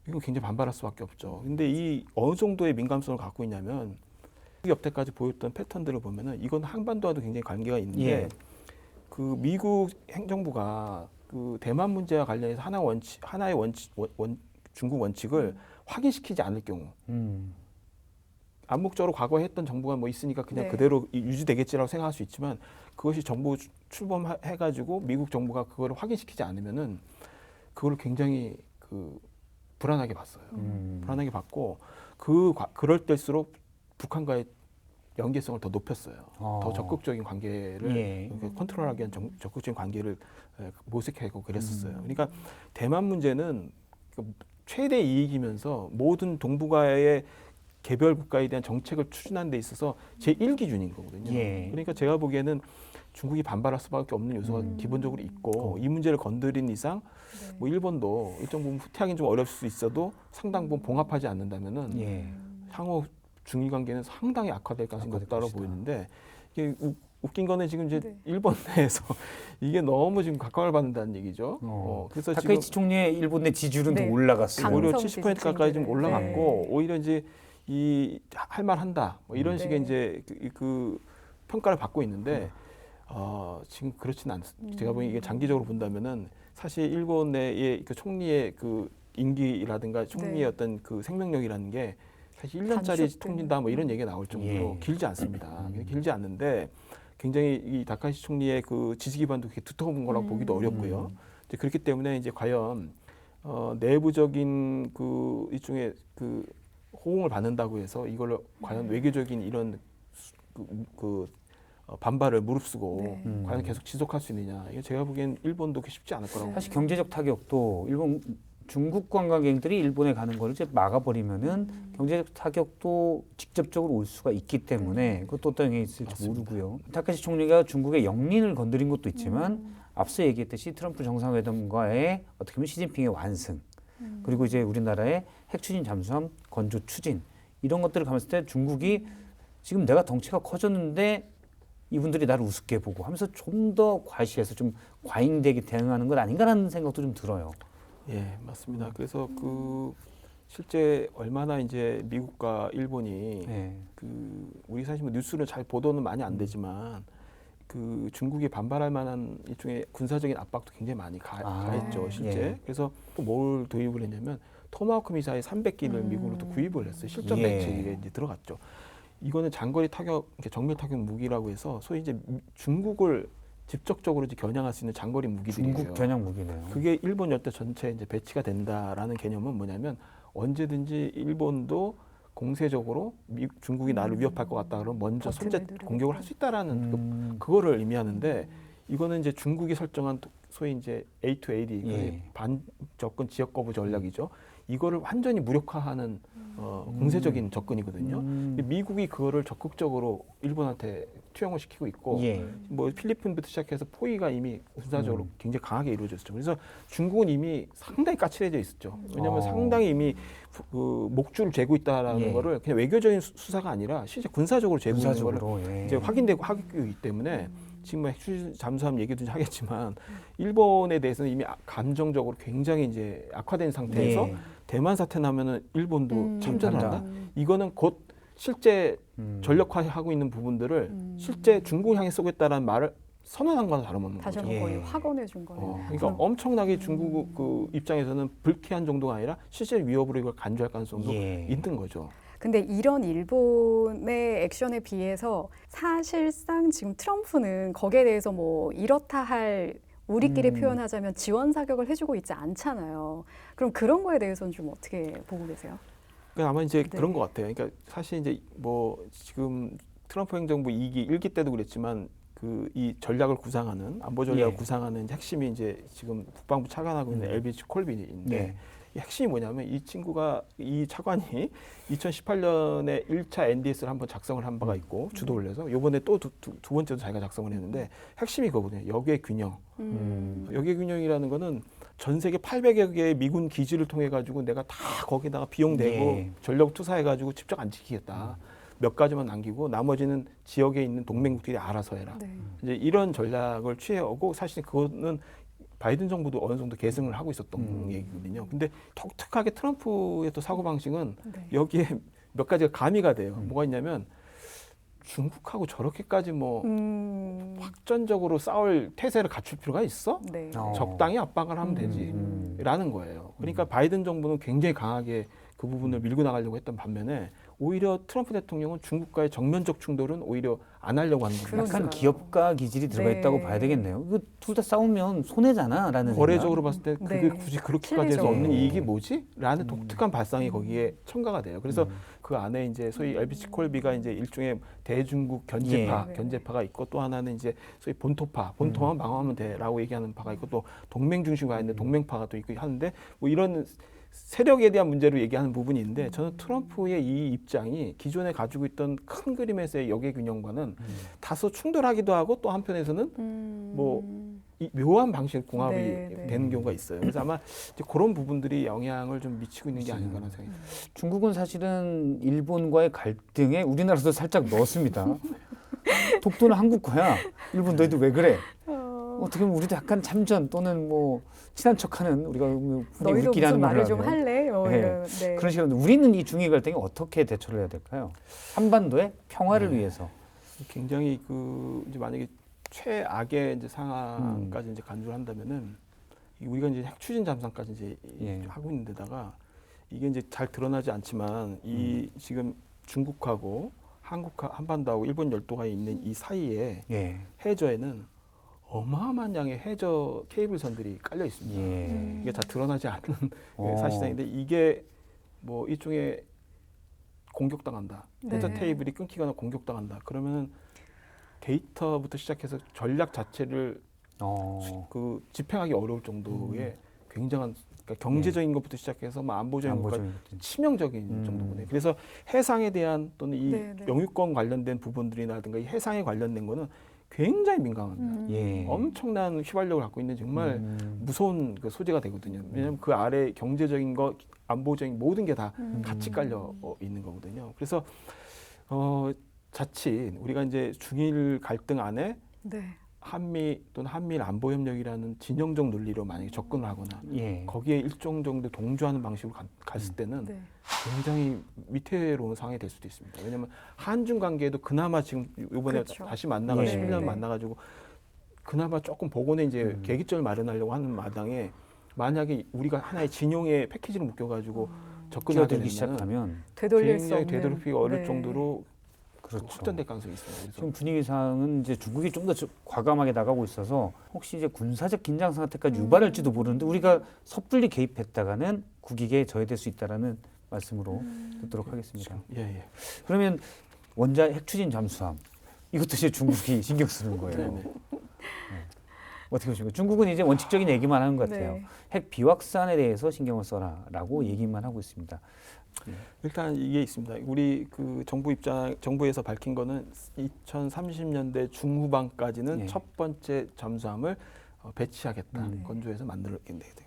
이건 굉장히 반발할 수밖에 없죠. 근데 이 어느 정도의 민감성을 갖고 있냐면 여태까지 보였던 패턴들을 보면은 이건 한반도와도 굉장히 관계가 있는데 예. 그 미국 행정부가 그 대만 문제와 관련해서 하나의 중국 원칙을 확인시키지 않을 경우 암묵적으로 과거에 했던 정부가 뭐 있으니까 그냥 네. 그대로 유지되겠지라고 생각할 수 있지만 그것이 정부 출범해가지고 미국 정부가 그거를 확인시키지 않으면은 그거를 굉장히 그 불안하게 봤어요. 불안하게 봤고 그럴 때일수록 북한과의 연계성을 더 높였어요. 더 적극적인 관계를 예. 컨트롤하기 위한 적극적인 관계를 모색하고 그랬었어요. 그러니까 대만 문제는 최대 이익이면서 모든 동북아의 개별 국가에 대한 정책을 추진하는 데 있어서 제1기준인 거거든요. 예. 그러니까 제가 보기에는 중국이 반발할 수밖에 없는 요소가 기본적으로 있고 이 문제를 건드린 이상 네. 뭐 일본도 일정 부분 후퇴하기는 좀 어려울 수 있어도 상당 부분 봉합하지 않는다면은 예. 향후 중일 관계는 상당히 악화될 가능성이 높다고 것이다. 보이는데 이게 웃긴 거는 지금 이제 네. 일본 내에서 이게 너무 지금 각광을 받는다는 얘기죠. 그래서 지금 타케이치 총리의 일본 내 지지율은 네. 더 올라갔어요. 오히려 강성 70% 가까이 좀 지지층들을. 올라갔고 네. 오히려 이제 이 할 말한다 뭐 이런 네. 식의 이제 그 평가를 받고 있는데 지금 그렇지는 않습니다. 제가 보기엔 이게 장기적으로 본다면은 사실 일본 내의 그 총리의 그 임기라든가 총리의 네. 어떤 그 생명력이라는 게 사실 1년짜리 단축된. 통진다 뭐 이런 얘기가 나올 정도로 예. 길지 않습니다. 길지 않는데 굉장히 이 다카시 총리의 그 지지 기반도 그렇게 두터운 거라고 보기도 어렵고요. 이제 그렇기 때문에 이제 과연 내부적인 그 일종의 그 호응을 받는다고 해서 이걸 과연 외교적인 이런 반발을 무릅쓰고 네. 과연 계속 지속할 수 있느냐. 이거 제가 보기엔 일본도 쉽지 않을 거라고. 사실 경제적 타격도 중국 관광객들이 일본에 가는 거를 이제 막아버리면은 경제적 타격도 직접적으로 올 수가 있기 때문에 그것도 어떤 영향이 있을지 맞습니다. 모르고요. 타케시 총리가 중국의 영린을 건드린 것도 있지만 앞서 얘기했듯이 트럼프 정상회담과의 어떻게 보면 시진핑의 완승 그리고 이제 우리나라의 핵 추진 잠수함 건조 추진 이런 것들을 감았을 때 중국이 지금 내가 덩치가 커졌는데 이분들이 나를 우습게 보고 하면서 좀 더 과시해서 좀 과잉되게 대응하는 것 아닌가라는 생각도 좀 들어요. 예, 맞습니다. 그래서 그 실제 얼마나 이제 미국과 일본이 네. 그 우리 사실 뭐 뉴스를 잘 보도는 많이 안 되지만 그 중국이 반발할 만한 일종의 군사적인 압박도 굉장히 많이 가했죠, 실제. 예. 그래서 또 뭘 도입을 했냐면 토마호크 미사일 300기를 미국으로 또 구입을 했어요. 실전 예. 배치에 이제 들어갔죠. 이거는 장거리 타격, 정밀 타격 무기라고 해서 소위 이제 중국을 직접적으로 이제 겨냥할 수 있는 장거리 무기들이에요. 중국 겨냥 무기네요. 그게 일본 열대 전체에 이제 배치가 된다라는 개념은 뭐냐면 언제든지 일본도 공세적으로 중국이 나를 위협할 것 같다 그러면 먼저 버튼을 선제 누르고. 공격을 할 수 있다라는 그거를 의미하는데 이거는 이제 중국이 설정한 소위 이제 A2AD 예. 반접근 지역 거부 전략이죠. 이거를 완전히 무력화하는 공세적인 접근이거든요. 근데 미국이 그거를 적극적으로 일본한테 투영을 시키고 있고 예. 뭐 필리핀부터 시작해서 포위가 이미 군사적으로 굉장히 강하게 이루어졌죠. 그래서 중국은 이미 상당히 까칠해져 있었죠. 왜냐하면 상당히 이미 그 목줄을 재고 있다라는 예. 거를 그냥 외교적인 수사가 아니라 실제 군사적으로 재고 있는 거를 예. 이제 확인되고 하기 때문에 지금 뭐 핵추진 잠수함 얘기도 하겠지만 일본에 대해서는 이미 감정적으로 굉장히 이제 악화된 상태에서 예. 대만 사태 나면은 일본도 참전한다. 참전한다. 이거는 곧 실제 전력화하고 있는 부분들을 실제 중국 향해 쏘겠다라는 말을 선언한 거나 다름없는 다시 거죠. 한번 거의 예. 확언해 준 거네요. 그러니까 엄청나게 중국 그 입장에서는 불쾌한 정도가 아니라 실제 위협으로 이걸 간주할 가능성도 예. 있는 거죠. 근데 이런 일본의 액션에 비해서 사실상 지금 트럼프는 거기에 대해서 뭐 이렇다 할 우리끼리 표현하자면 지원 사격을 해주고 있지 않잖아요. 그럼 그런 거에 대해서는 좀 어떻게 보고 계세요? 그러니까 아마 이제 네. 그런 것 같아요. 그러니까 사실 이제 뭐 지금 트럼프 행정부 2기, 1기 때도 그랬지만 그 이 전략을 구상하는 안보 전략을 예. 구상하는 핵심이 이제 지금 국방부 차관하고 있는 엘비치 콜빈인데 네. 이 핵심이 뭐냐면 이 친구가 이 차관이 2018년에 1차 NDS를 한번 작성을 한 바가 있고 주도 올려서 이번에 또 두 번째도 자기가 작성을 했는데 핵심이 그거거든요. 역의 균형. 역의 균형이라는 거는 전 세계 800여 개의 미군 기지를 통해 가지고 내가 다 거기다가 비용 내고 예. 전력 투사해 가지고 직접 안 지키겠다. 몇 가지만 남기고 나머지는 지역에 있는 동맹국들이 알아서 해라. 네. 이제 이런 전략을 취해오고 사실 그거는 바이든 정부도 어느 정도 계승을 하고 있었던 얘기거든요. 근데 독특하게 트럼프의 또 사고방식은 네. 여기에 몇 가지가 가미가 돼요. 뭐가 있냐면 중국하고 저렇게까지 뭐 확전적으로 싸울 태세를 갖출 필요가 있어? 네. 적당히 압박을 하면 되지. 라는 거예요. 그러니까 바이든 정부는 굉장히 강하게 그 부분을 밀고 나가려고 했던 반면에 오히려 트럼프 대통령은 중국과의 정면적 충돌은 오히려 안 하려고 하는 거예요. 약간 그러니까요. 기업가 기질이 들어가 네. 있다고 봐야 되겠네요. 이거 둘 다 싸우면 손해잖아라는 거래적으로 봤을 때 그게 네. 굳이 그렇게까지 해서 실리적으로. 얻는 이익이 뭐지? 라는 독특한 발상이 거기에 첨가가 돼요. 그래서 그 안에 이제 소위 LBC 콜비가 이제 일종의 대중국 견제파, 예. 견제파가 있고 또 하나는 이제 소위 본토파, 본토만 방어하면 돼라고 얘기하는 파가 있고 또 동맹 중심화 있는 동맹파가 또 있고 하는데 뭐 이런 세력에 대한 문제로 얘기하는 부분이 있는데 저는 트럼프의 이 입장이 기존에 가지고 있던 큰 그림에서의 역의 균형과는 다소 충돌하기도 하고 또 한편에서는 뭐 이 묘한 방식의 궁합이 네. 되는 경우가 있어요. 그래서 아마 이제 그런 부분들이 영향을 좀 미치고 있는 게 아닌가라는 생각이 듭니다. 중국은 사실은 일본과의 갈등에 우리나라도 살짝 넣었습니다. 독도는 한국 거야. 일본 너희들 왜 그래? 어떻게 보면 우리도 약간 참전 또는 뭐 친한 척하는 우리가 너희도 우리끼리 하는 무슨 말을 좀 하면. 할래? 네. 네. 그런 식으로 우리는 이 중일 갈등에 어떻게 대처를 해야 될까요? 한반도의 평화를 네. 위해서. 굉장히 그 이제 만약에 최악의 이제 상황까지 이제 간주를 한다면은 우리가 이제 핵 추진 잠수함까지 이제 예. 하고 있는 데다가 이게 이제 잘 드러나지 않지만 이 지금 중국하고 한반도하고 일본 열도가 있는 이 사이에 예. 해저에는 어마어마한 양의 해저 케이블선들이 깔려 있습니다. 예. 이게 다 드러나지 않는 어. 사실상인데 이게 뭐 일종의 공격당한다. 해저 네. 테이블이 끊기거나 공격당한다. 그러면은 데이터부터 시작해서 전략 자체를 그 집행하기 어려울 정도의 굉장한 그러니까 경제적인 것부터 시작해서 뭐 안보적인 것까지 안보적인 치명적인 정도거든요. 그래서 해상에 대한 또는 이 네, 네. 영유권 관련된 부분들이라든가 이 해상에 관련된 거는 굉장히 민감합니다. 예. 엄청난 휘발력을 갖고 있는 정말 무서운 그 소재가 되거든요. 왜냐하면 그 아래 경제적인 것, 안보적인 모든 게 다 같이 깔려 있는 거거든요. 그래서 자칫 우리가 이제 중일 갈등 안에 네. 한미 또는 한미일 안보협력이라는 진영적 논리로 만약에 접근을 하거나 예. 거기에 일정 정도 동조하는 방식으로 갔을 때는 네. 굉장히 위태로운 상황이 될 수도 있습니다. 왜냐하면 한중 관계에도 그나마 지금 이번에 그렇죠. 다시 만나가 예. 11년 네. 만나가지고 그나마 조금 복원의 이제 계기점을 마련하려고 하는 마당에 만약에 우리가 하나의 진용의 패키지를 묶여가지고 접근하게 끼어들기 되면 시작하면 되돌릴 수 굉장히 없는. 되돌리기가 어려울 네. 정도로 그렇죠. 확전될 가능성이 있습니다. 그래서 지금 분위기상은 이제 중국이 좀 더 과감하게 나가고 있어서 혹시 이제 군사적 긴장 상태까지 유발할지도 모르는데 우리가 섣불리 개입했다가는 국익에 저해될 수 있다라는 말씀으로 듣도록 하겠습니다. 예. 그러면 원자 핵추진 잠수함 이것도 이제 중국이 신경 쓰는 거예요. 네네. 어떻게 보십니까? 중국은 이제 원칙적인 얘기만 하는 것 같아요. 네. 핵 비확산에 대해서 신경을 써라라고 얘기만 하고 있습니다. 일단 이게 있습니다. 우리 그 정부에서 밝힌 거는 2030년대 중후반까지는 예. 첫 번째 잠수함을 배치하겠다. 건조해서 만들겠다.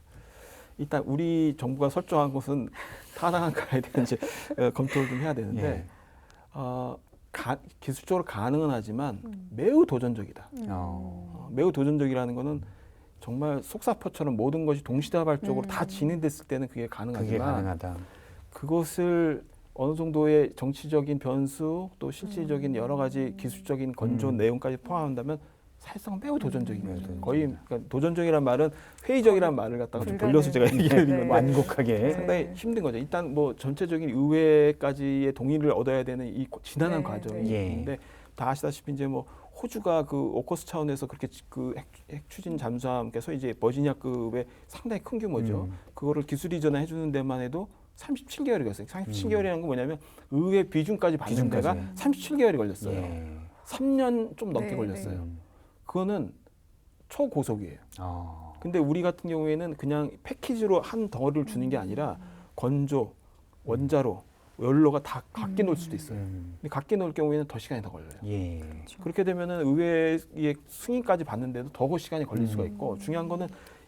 일단 우리 정부가 설정한 것은 타당한 가에 대한 이제 검토를 좀 해야 되는데 예. 기술적으로 가능은 하지만 매우 도전적이다. 매우 도전적이라는 거는 정말 속사포처럼 모든 것이 동시다발적으로 다 진행됐을 때는 그게 그게 가능하지만 가능하다. 그것을 어느 정도의 정치적인 변수 또 실질적인 여러 가지 기술적인 건조 내용까지 포함한다면 사실상 매우 도전적인 거죠. 거의 그러니까 도전적이란 말은 회의적이란 말을 갖다가 좀 돌려서 제가 얘기를 드린 건데 완곡하게. 상당히 힘든 거죠. 일단 뭐 전체적인 의회까지의 동의를 얻어야 되는 이 지난한 네, 과정이 네. 있는데 다 아시다시피 이제 뭐 호주가 그 오커스 차원에서 그렇게 그 핵 추진 잠수함, 그래서 이제 버지니아급의 상당히 큰 규모죠. 그거를 기술 이전을 해주는 데만 해도 37개월이 걸렸어요. 37개월이라는 건 뭐냐면 의회 비준까지 받는 데가 37개월이 걸렸어요. 예. 3년 좀 넘게 네, 걸렸어요. 그거는 초고속이에요. 아. 근데 우리 같은 경우에는 그냥 패키지로 한 덩어리를 주는 게 아니라 건조, 원자로, 연료가 다 각기 놓을 수도 있어요. 근데 각기 놓을 경우에는 더 시간이 더 걸려요. 예. 그렇게 되면은 의회의 승인까지 받는데도 더 시간이 걸릴 수가 있고 중요한 거는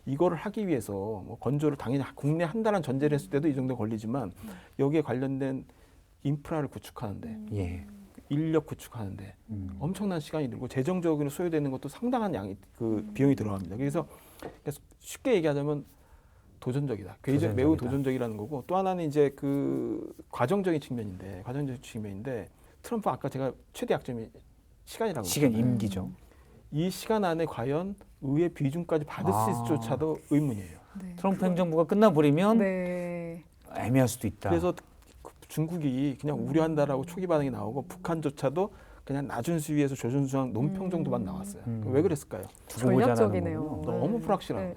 이거를 하기 위해서 뭐 건조를 당연히 국내 한다는 전제를 했을 때도 이 정도 걸리지만 여기에 관련된 인프라를 구축하는데 예. 인력 구축하는데 엄청난 시간이 들고 재정적으로 소요되는 것도 상당한 양이 그 비용이 들어갑니다. 그래서 쉽게 얘기하자면 도전적이다. 매우 도전적이라는 거고 또 하나는 이제 그 과정적인 측면인데 트럼프 아까 제가 최대 약점이 시간이라고 시간 했잖아요. 임기죠. 이 시간 안에 과연 의회 비중까지 받을 수 있을지조차도 의문이에요. 네. 트럼프 행정부가 끝나버리면 네. 애매할 수도 있다. 그래서 중국이 그냥 우려한다라고 초기 반응이 나오고 북한조차도 그냥 낮은 수위에서 조준수상 논평 정도만 나왔어요. 왜 그랬을까요? 전략적이네요. 너무 불확실하고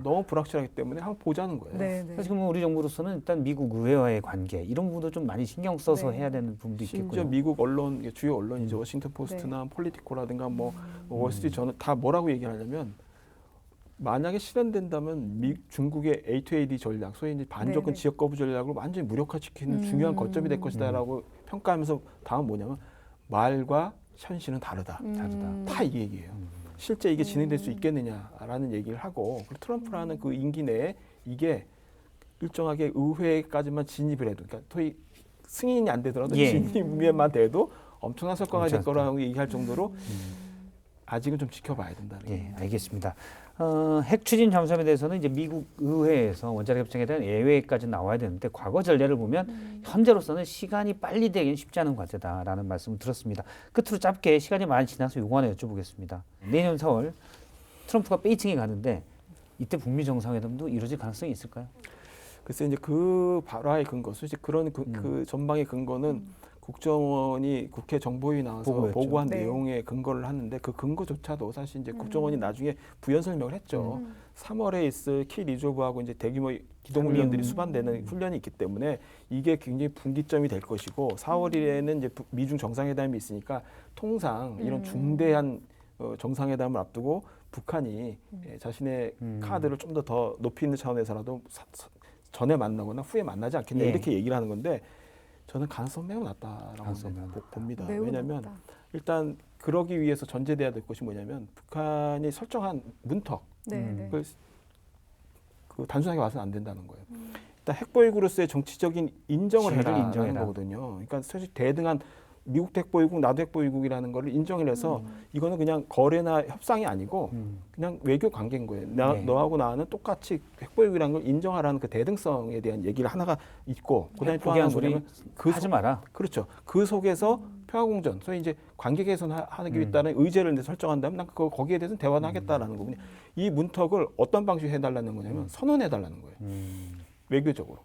너무 불확실하기 때문에 한번 보자는 거예요. 네, 네. 사실 우리 정부로서는 일단 미국 의회와의 관계 이런 부분도 좀 많이 신경 써서 네. 해야 되는 부분도 심지어 있겠고요. 미국 언론 주요 언론이죠. 워싱턴 포스트나 폴리티코라든가 뭐 월스트리트 저널 다 뭐라고 얘기하냐면 만약에 실현된다면 중국의 A2AD 전략, 소위 이제 반조건 네. 지역 거부 전략을 완전히 무력화시키는 중요한 거점이 될 것이다라고 평가하면서 다음 뭐냐면 말과 현실은 다르다. 다 이 얘기예요. 실제 이게 진행될 수 있겠느냐라는 얘기를 하고 그리고 트럼프라는 그 임기 내에 이게 일정하게 의회까지만 진입을 해도 그러니까 토의 승인이 안 되더라도 예. 진입만 돼도 엄청난 성과가 될 거라고 얘기할 정도로 아직은 좀 지켜봐야 된다는 예, 얘기입니다. 알겠습니다. 핵 추진 잠수함에 대해서는 이제 미국 의회에서 원자력 협정에 대한 예외까지 나와야 되는데 과거 전례를 보면 현재로서는 시간이 빨리 되긴 쉽지 않은 과제다라는 말씀을 들었습니다. 끝으로 짧게 시간이 많이 지나서 요거 하나 여쭤보겠습니다. 내년 4월 트럼프가 베이징에 가는데 이때 북미 정상회담도 이루어질 가능성이 있을까요? 글쎄 이제 그 발화의 근거, 솔직히 그런 그 전방의 근거는 국정원이 국회 정보위 나와서 보고였죠. 보고한 네. 내용에 근거를 하는데 그 근거조차도 사실 이제 국정원이 나중에 부연 설명을 했죠. 3월에 있을 키 리조브하고 이제 대규모 기동훈련들이 수반되는 훈련이 있기 때문에 이게 굉장히 분기점이 될 것이고 4월에는 이제 미중 정상회담이 있으니까 통상 이런 중대한 정상회담을 앞두고 북한이 자신의 카드를 좀 더 높이 있는 차원에서라도 전에 만나거나 후에 만나지 않겠냐 예. 이렇게 얘기를 하는 건데 저는 가능성 매우 낮다라고 봅니다. 매우 왜냐하면 높다. 일단 그러기 위해서 전제돼야 될 것이 뭐냐면 북한이 설정한 문턱 네, 네. 그 단순하게 와서는 안 된다는 거예요. 일단 핵보유국으로서의 정치적인 인정을 지위를 해라라는 인정해라. 거거든요. 그러니까 사실 대등한 미국 핵보유국, 나도 핵보유국이라는 거를 인정을 해서 이거는 그냥 거래나 협상이 아니고 그냥 외교 관계인 거예요. 네. 너하고 나는 똑같이 핵보유국이라는 걸 인정하라는 그 대등성에 대한 얘기를 하나가 있고 그다음에 또 하나는 뭐냐면 하지 마라. 그렇죠. 그 속에서 평화공전, 소위 이제 관계 개선하기 위해서는 의제를 이제 설정한다면 난 거기에 대해서는 대화는 하겠다라는 거군요. 이 문턱을 어떤 방식으로 해달라는 거냐면 선언해달라는 거예요. 외교적으로.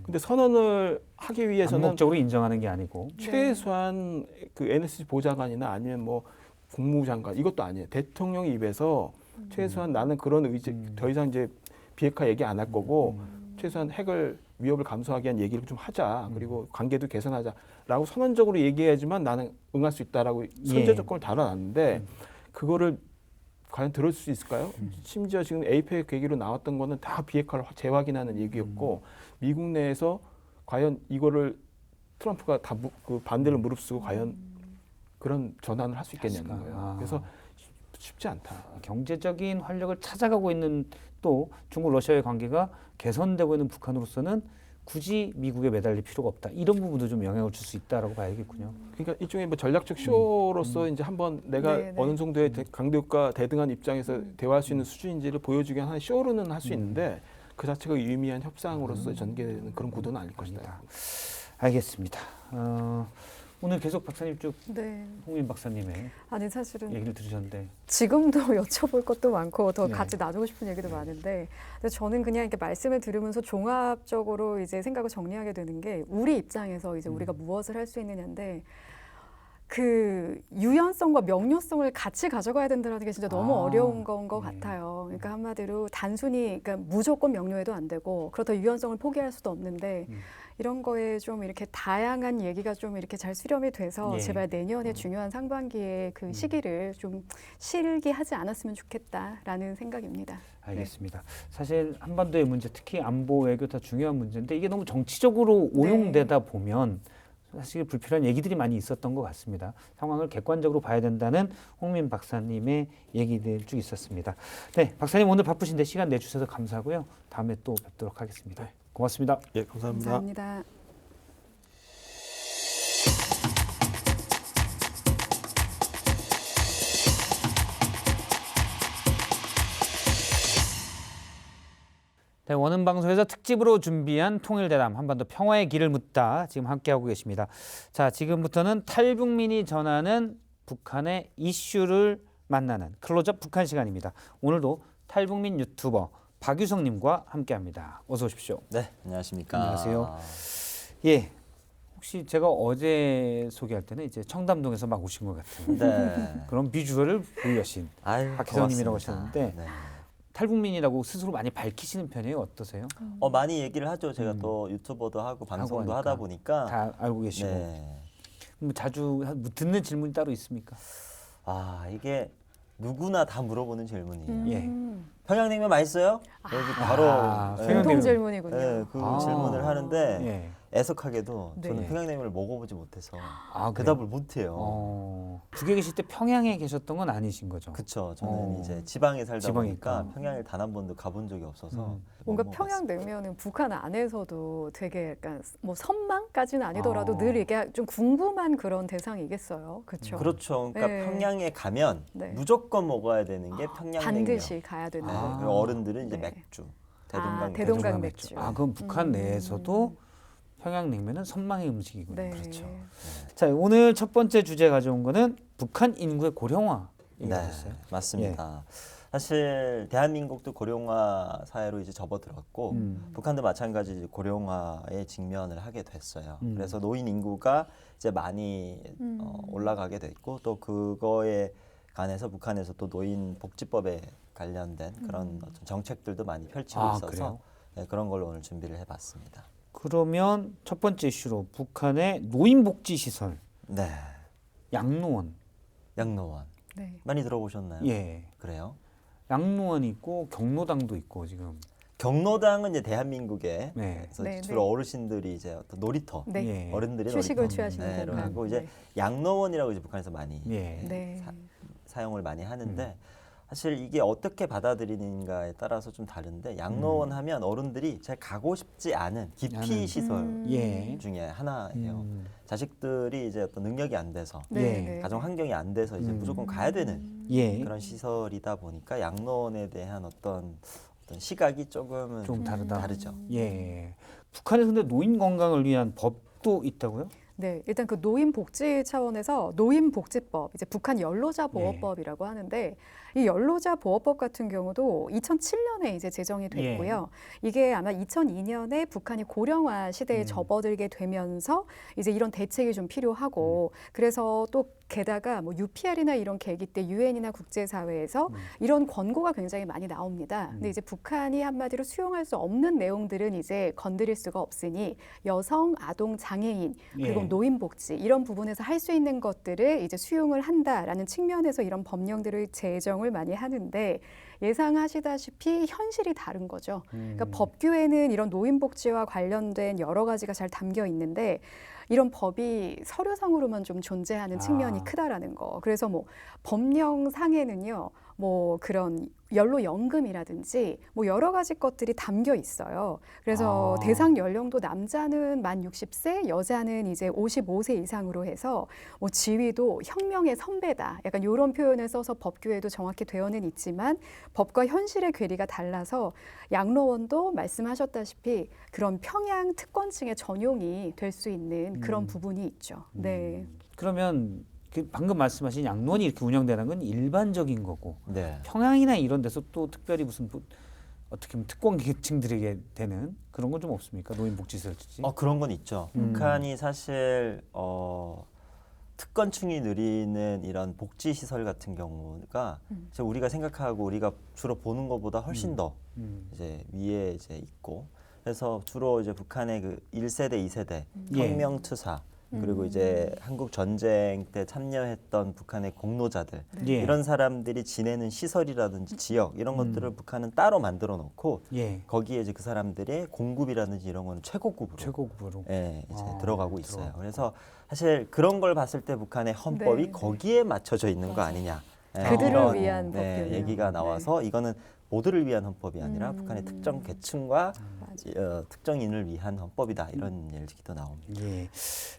근데 선언을 하기 위해서는 암묵적으로 인정하는 게 아니고 최소한 그 NSC 보좌관이나 아니면 뭐 국무부 장관 이것도 아니에요. 대통령 입에서 최소한 나는 그런 의제 더 이상 이제 비핵화 얘기 안 할 거고 최소한 핵을 위협을 감수하기 위한 얘기를 좀 하자. 그리고 관계도 개선하자라고 선언적으로 얘기해야지만 나는 응할 수 있다라고 선제 조건을 달아놨는데 그거를 과연 들을 수 있을까요? 심지어 지금 에이펙 계기로 나왔던 거는 다 비핵화를 재확인하는 얘기였고 미국 내에서 과연 이거를 트럼프가 다 그 반대를 무릅쓰고 과연 그런 전환을 할 수 있겠냐는 거예요. 그래서 쉽지 않다. 경제적인 활력을 찾아가고 있는 또 중국 러시아의 관계가 개선되고 있는 북한으로서는 굳이 미국에 매달릴 필요가 없다. 이런 부분도 좀 영향을 줄 수 있다라고 봐야겠군요. 그러니까 일종의 뭐 전략적 쇼로서 이제 한번 내가 네, 네. 어느 정도의 강대국과 대등한 입장에서 대화할 수 있는 수준인지를 보여주기 위한 하나의 쇼로는 할 수 있는데 그 자체가 유의미한 협상으로서 전개되는 그런 구도는 아닐 것이다. 알겠습니다. 오늘 계속 박사님 쭉 네. 홍민 박사님의 아니 사실은 얘기를 들으셨는데 지금도 여쭤볼 것도 많고 더 네. 같이 나누고 싶은 얘기도 많은데 근데 저는 그냥 이렇게 말씀을 들으면서 종합적으로 이제 생각을 정리하게 되는 게 우리 입장에서 이제 우리가 무엇을 할 수 있느냐인데 그 유연성과 명료성을 같이 가져가야 된다는 게 진짜 너무 어려운 건 것 같아요. 그러니까 한마디로 단순히 그러니까 무조건 명료해도 안 되고 그렇다 유연성을 포기할 수도 없는데 이런 거에 좀 이렇게 다양한 얘기가 좀 이렇게 잘 수렴이 돼서 예. 제발 내년에 중요한 상반기에 그 시기를 좀 실기하지 않았으면 좋겠다라는 생각입니다. 알겠습니다. 사실 한반도의 문제, 특히 안보 외교 다 중요한 문제인데 이게 너무 정치적으로 오용되다 보면 사실 불필요한 얘기들이 많이 있었던 것 같습니다. 상황을 객관적으로 봐야 된다는 홍민 박사님의 얘기들 쭉 있었습니다. 네, 박사님 오늘 바쁘신데 시간 내주셔서 감사하고요. 다음에 또 뵙도록 하겠습니다. 고맙습니다. 예, 감사합니다. 감사합니다. 네, 원음 방송에서 특집으로 준비한 통일대담 한반도 평화의 길을 묻다 지금 함께하고 계십니다. 자, 지금부터는 탈북민이 전하는 북한의 이슈를 만나는 클로즈업 북한 시간입니다. 오늘도 탈북민 유튜버 박유성님과 함께합니다. 어서 오십시오. 네, 안녕하십니까. 안녕하세요. 예, 혹시 제가 어제 소개할 때는 이제 청담동에서 막 오신 것 같은 네. 그런 비주얼을 보유하신 아유, 박희성님이라고 고맙습니다. 하셨는데 네. 탈북민이라고 스스로 많이 밝히시는 편이에요? 어떠세요? 많이 얘기를 하죠. 제가 또 유튜버도 하고 방송도 하니까. 하다 보니까. 다 알고 계시고 네. 뭐 자주 듣는 질문이 따로 있습니까? 이게 누구나 다 물어보는 질문이에요. 예. 평양냉면 맛있어요? 여기 바로 평양냉면. 공통 질문이군요. 네, 그 질문을 하는데 예. 애석하게도 저는 네. 평양냉면을 먹어보지 못해서 아, 그 답을 못해요. 북에 계실 때 평양에 계셨던 건 아니신 거죠? 그쵸. 저는 어. 이제 지방에 살다 지방이니까. 보니까 평양을 단 한 번도 가본 적이 없어서 뭔가 못 평양냉면은 북한 안에서도 되게 약간 뭐 선망까지는 아니더라도 아. 늘 이게 좀 궁금한 그런 대상이겠어요. 그렇죠. 그렇죠. 그러니까 네. 평양에 가면 네. 무조건 먹어야 되는 게 평양냉면. 반드시 가야 되는. 네. 아. 그리고 어른들은 이제 네. 맥주, 대동강, 대동강 맥주. 아, 그럼 북한 내에서도 평양냉면은 선망의 음식이군요. 네. 그렇죠. 자, 오늘 첫 번째 주제 가져온 거는 북한 인구의 고령화 네, 얘기하셨어요. 맞습니다. 사실 대한민국도 고령화 사회로 이제 접어들었고 북한도 마찬가지 이제 고령화에 직면을 하게 됐어요. 그래서 노인 인구가 이제 많이 올라가게 됐고 또 그거에 관해서 북한에서 또 노인 복지법에 관련된 그런 어떤 정책들도 많이 펼치고 아, 있어서 그래요? 네, 그런 걸로 오늘 준비를 해봤습니다. 그러면 첫 번째 이슈로 북한의 노인복지시설, 네, 양로원. 양로원 네. 많이 들어보셨나요? 예. 그래요? 양로원이 있고 경로당도 있고 지금. 경로당은 이제 대한민국에 네. 그래서 네, 주로 네. 어르신들이 이제 어떤 놀이터, 네. 예. 어른들이 휴식을 놀이터, 취하시는 공간. 하고 이제 네. 양로원이라고 이제 북한에서 많이 예. 네. 사용을 많이 하는데 사실 이게 어떻게 받아들이는가에 따라서 좀 다른데 양로원 하면 어른들이 잘 가고 싶지 않은 기피 않은. 시설 예. 중에 하나예요. 음. 자식들이 이제 어떤 능력이 안 돼서 네. 예. 네. 가정 환경이 안 돼서 이제 무조건 가야 되는 예. 그런 시설이다 보니까 양로원에 대한 어떤 시각이 조금은 좀 다르다. 다르죠. 예. 북한에서 근데 노인 건강을 위한 법도 있다고요? 네, 일단 그 노인 복지 차원에서 노인 복지법, 이제 북한 연로자 보호법이라고 하는데 이 연로자 보호법 같은 경우도 2007년에 이제 제정이 됐고요. 이게 아마 2002년에 북한이 고령화 시대에 접어들게 되면서 이제 이런 대책이 좀 필요하고 그래서 또 게다가 뭐 UPR이나 이런 계기 때 유엔이나 국제사회에서 이런 권고가 굉장히 많이 나옵니다. 근데 이제 북한이 한마디로 수용할 수 없는 내용들은 이제 건드릴 수가 없으니 여성, 아동, 장애인 그리고 예. 노인복지 이런 부분에서 할 수 있는 것들을 이제 수용을 한다라는 측면에서 이런 법령들을 제정을 많이 하는데 예상하시다시피 현실이 다른 거죠. 그러니까 법규에는 이런 노인복지와 관련된 여러 가지가 잘 담겨 있는데 이런 법이 서류상으로만 좀 존재하는 측면이 크다라는 거. 그래서 뭐 법령상에는요, 뭐 그런 연로연금이라든지 뭐 여러 가지 것들이 담겨 있어요. 그래서 대상 연령도 남자는 만 60세, 여자는 이제 55세 이상으로 해서 뭐 지위도 혁명의 선배다. 약간 이런 표현을 써서 법규에도 정확히 되어는 있지만 법과 현실의 괴리가 달라서 양로원도 말씀하셨다시피 그런 평양 특권층의 전용이 될 수 있는 그런 부분이 있죠. 네. 그러면 그 방금 말씀하신 양로원이 이렇게 운영되는 건 일반적인 거고 네. 평양이나 이런 데서 또 특별히 무슨 어떻게 보면 특권 계층들에게 되는 그런 건 좀 없습니까? 노인복지시설지. 그런 건 있죠. 북한이 사실 특권층이 누리는 이런 복지 시설 같은 경우가 이제 우리가 생각하고 우리가 주로 보는 것보다 훨씬 더 이제 위에 이제 있고 그래서 주로 이제 북한의 그 1세대, 2세대 예. 혁명투사 그리고 이제 한국 전쟁 때 참여했던 북한의 공로자들 예. 이런 사람들이 지내는 시설이라든지 지역 이런 것들을 북한은 따로 만들어 놓고 예. 거기에 이제 그 사람들의 공급이라든지 이런 거는 최고급으로 네. 이제 들어가고 있어요. 그래서 사실 그런 걸 봤을 때 북한의 헌법이 네. 거기에 맞춰져 있는 거 아니냐. 그들을 이런, 위한 법이군요. 얘기가 나와서 이거는 모두를 위한 헌법이 아니라 북한의 특정 계층과 특정인을 위한 헌법이다 이런 얘기도 나옵니다. 예,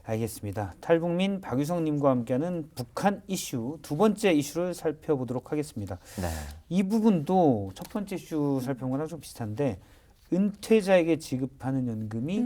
알겠습니다. 탈북민 박유성님과 함께하는 북한 이슈 두 번째 이슈를 살펴보도록 하겠습니다. 네. 이 부분도 첫 번째 이슈 살펴본 거랑 좀 비슷한데 은퇴자에게 지급하는 연금이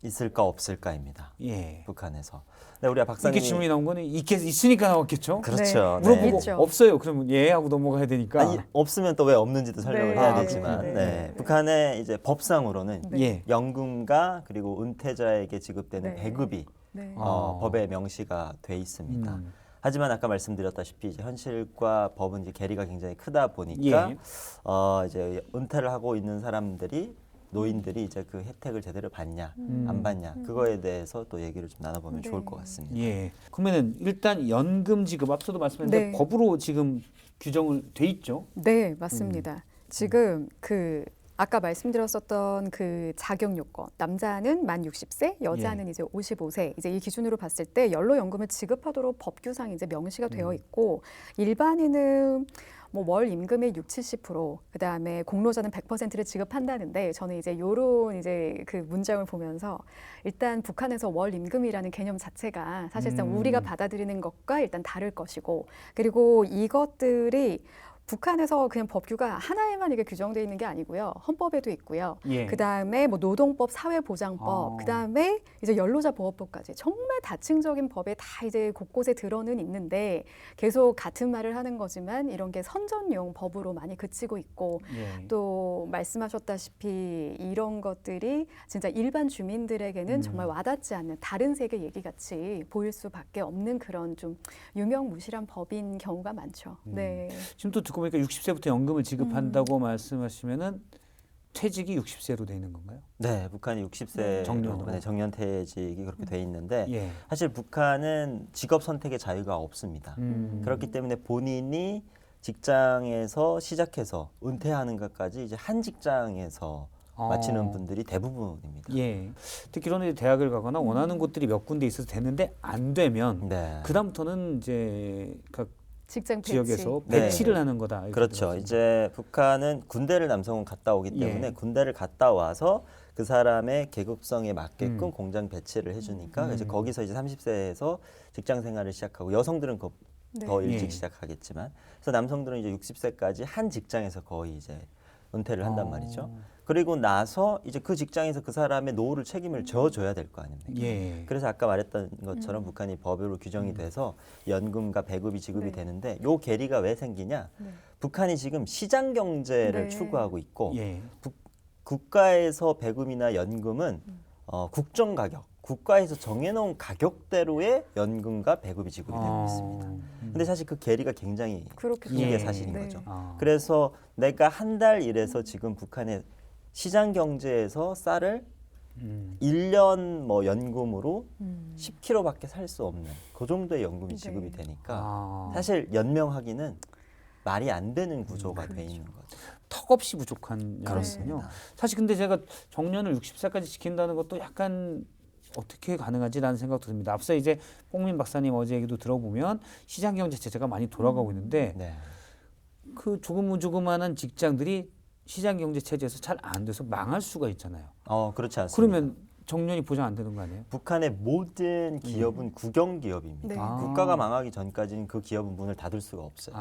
있을까 없을까입니다. 예. 북한에서. 네, 우리 박사님 이렇게 질문이 나온 거는 있으니까 나왔겠죠? 그렇죠. 네. 물어보고 있죠. 없어요. 그러면 예 하고 넘어가야 되니까. 아니, 없으면 또 왜 없는지도 설명을 네. 해야 아, 되지만 네. 네. 북한의 이제 법상으로는 네. 예. 연금과 그리고 은퇴자에게 지급되는 네. 배급이 네. 법에 명시가 돼 있습니다. 하지만 아까 말씀드렸다시피 이제 현실과 법은 이제 괴리가 굉장히 크다 보니까 예. 이제 은퇴를 하고 있는 사람들이 노인들이 이제 그 혜택을 제대로 받냐 안 받냐 그거에 대해서 또 얘기를 좀 나눠보면 네. 좋을 것 같습니다. 예. 그러면은 일단 연금 지급 앞서도 말씀했는데 네. 법으로 지금 규정을 돼 있죠? 네, 맞습니다. 지금 그 아까 말씀드렸었던 그 자격 요건, 남자는 만 60세, 여자는 이제 55세. 이제 이 기준으로 봤을 때 연로연금을 지급하도록 법규상 이제 명시가 되어 있고 일반인은 뭐 월 임금의 60~70%, 그다음에 공로자는 100%를 지급한다는데 저는 이제 요런 이제 그 문장을 보면서 일단 북한에서 월 임금이라는 개념 자체가 사실상 우리가 받아들이는 것과 일단 다를 것이고 그리고 이것들이 북한에서 그냥 법규가 하나에만 이게 규정되어 있는 게 아니고요. 헌법에도 있고요. 예. 그다음에 뭐 노동법, 사회보장법, 그다음에 이제 연로자 보호법까지 정말 다층적인 법에 다 이제 곳곳에 들어는 있는데 계속 같은 말을 하는 거지만 이런 게 선전용 법으로 많이 그치고 있고 예. 또 말씀하셨다시피 이런 것들이 진짜 일반 주민들에게는 정말 와닿지 않는 다른 세계 얘기같이 보일 수밖에 없는 그런 좀 유명무실한 법인 경우가 많죠. 네. 지금 또 듣고 보니까 60세부터 연금을 지급한다고 말씀하시면은 퇴직이 60세로 돼 있는 건가요? 네, 북한이 60세 정년으로. 네, 정년퇴직이 그렇게 돼 있는데 예. 사실 북한은 직업 선택의 자유가 없습니다. 음. 그렇기 때문에 본인이 직장에서 시작해서 은퇴하는 것까지 이제 한 직장에서 마치는 분들이 대부분입니다. 예. 특히로는 대학을 가거나 원하는 곳들이 몇 군데 있어서 되는데 안 되면 네. 그다음부터는 이제 각 직장 배치. 지역에서 네. 배치를 하는 거다. 이렇게 그렇죠. 들었습니다. 이제 북한은 군대를 남성은 갔다 오기 때문에 예. 군대를 갔다 와서 그 사람의 계급성에 맞게끔 공장 배치를 해주니까 이제 거기서 이제 30세에서 직장 생활을 시작하고 여성들은 더 일찍 예. 시작하겠지만 그래서 남성들은 이제 60세까지 한 직장에서 거의 이제 은퇴를 한단 말이죠. 그리고 나서 이제 그 직장에서 그 사람의 노후를 책임을 져줘야 될 거 아닙니까? 예. 그래서 아까 말했던 것처럼 북한이 법으로 규정이 돼서 연금과 배급이 지급이 네. 되는데 요 괴리가 왜 생기냐? 네. 북한이 지금 시장 경제를 네. 추구하고 있고 예. 국가에서 배급이나 연금은 국정 가격, 국가에서 정해놓은 가격대로의 연금과 배급이 지급이 되고 있습니다. 근데 사실 그 괴리가 굉장히 그렇겠죠. 이게 예. 사실인 네. 거죠. 아. 그래서 내가 한 달 일해서 지금 북한의 시장 경제에서 쌀을 1년 뭐 연금으로 10kg밖에 살 수 없는 그 정도의 연금이 지급이 네. 되니까 아. 사실 연명하기는 말이 안 되는 구조가 돼 있는 거죠. 턱없이 부족한 연금이군요. 그렇습니다. 사실 근데 제가 정년을 60세까지 지킨다는 것도 약간 어떻게 가능하지라는 생각도 듭니다. 앞서 이제 뽕민 박사님 어제 얘기도 들어보면 시장 경제 체제가 많이 돌아가고 있는데 네. 그 조그마한 직장들이 시장 경제 체제에서 잘 안 돼서 망할 수가 있잖아요. 그렇지 않습니다. 그러면 정년이 보장 안 되는 거 아니에요? 북한의 모든 기업은 국영 기업입니다. 네. 국가가 망하기 전까지는 그 기업은 문을 닫을 수가 없어요.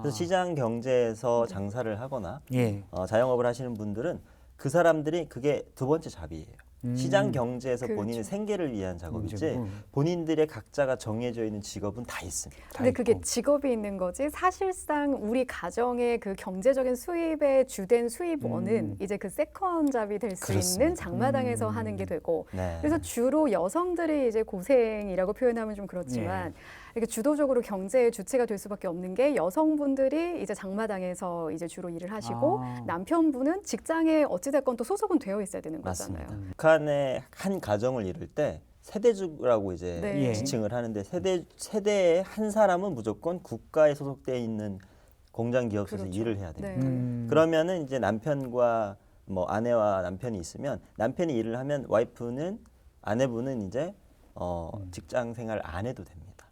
그래서 시장 경제에서 장사를 하거나 예. 자영업을 하시는 분들은 그 사람들이 그게 두 번째 잡이에요. 시장 경제에서 그렇죠. 본인의 생계를 위한 작업이지 문제고. 본인들의 각자가 정해져 있는 직업은 다 있습니다. 다 근데 그게 있고. 직업이 있는 거지 사실상 우리 가정의 그 경제적인 수입의 주된 수입원은 이제 그 세컨 잡이 될 수 그렇습니다. 있는 장마당에서 하는 게 되고 네. 그래서 주로 여성들이 이제 고생이라고 표현하면 좀 그렇지만 이렇게 주도적으로 경제의 주체가 될 수밖에 없는 게 여성분들이 이제 장마당에서 이제 주로 일을 하시고 남편분은 직장에 어찌됐건 또 소속은 되어 있어야 되는 거잖아요. 맞습니다. 북한의 한 가정을 이룰 때 세대주라고 이제 네. 지칭을 하는데 세대에 한 사람은 무조건 국가에 소속돼 있는 공장 기업소에서 그렇죠. 일을 해야 됩니다. 네. 그러면은 이제 남편과 뭐 아내와 남편이 있으면 남편이 일을 하면 아내분은 이제 직장 생활 안 해도 됩니다.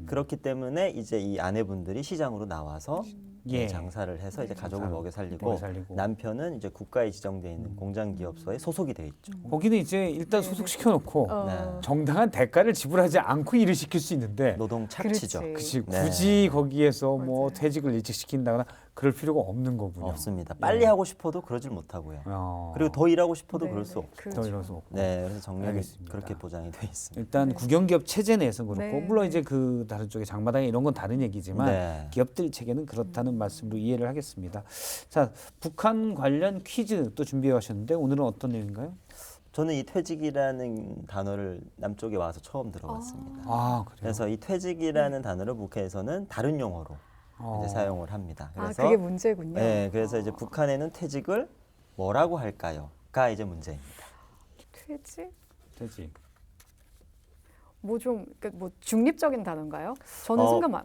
그렇기 때문에 이제 이 아내분들이 시장으로 나와서 예. 장사를 해서 이제 가족을 먹여 살리고 먹여 살리고. 남편은 이제 국가에 지정돼 있는 공장 기업소에 소속이 돼 있죠. 거기는 이제 일단 소속시켜 놓고 네. 정당한 대가를 지불하지 않고 일을 시킬 수 있는데 노동 착취죠. 그렇지. 그치, 네. 굳이 거기에서 뭐 맞아요. 퇴직을 일찍 시킨다거나 그럴 필요가 없는 거군요. 없습니다. 빨리 하고 싶어도 그러질 못하고요. 그리고 더 일하고 싶어도 네, 그럴 수 네. 없고. 그렇죠. 더 이럴 수 없고. 네, 그래서 정년이 알겠습니다. 그렇게 보장이 돼 있습니다. 일단 네. 국영기업 체제 내에서 그렇고 네. 물론 이제 그 다른 쪽에 장마당에 이런 건 다른 얘기지만 네. 기업들 체계는 그렇다는 말씀으로 이해를 하겠습니다. 자, 북한 관련 퀴즈 또 준비해 오셨는데 오늘은 어떤 내용인가요? 저는 이 퇴직이라는 단어를 남쪽에 와서 처음 들어봤습니다. 아, 그래요? 그래서 이 퇴직이라는 단어를 북한에서는 다른 용어로 이제 사용을 합니다. 아, 그래서 그게 문제군요. 네, 그래서 이제 북한에는 퇴직을 뭐라고 할까요?가 이제 문제입니다. 퇴직? 퇴직. 뭐 좀 뭐 중립적인 단어인가요? 저는 순간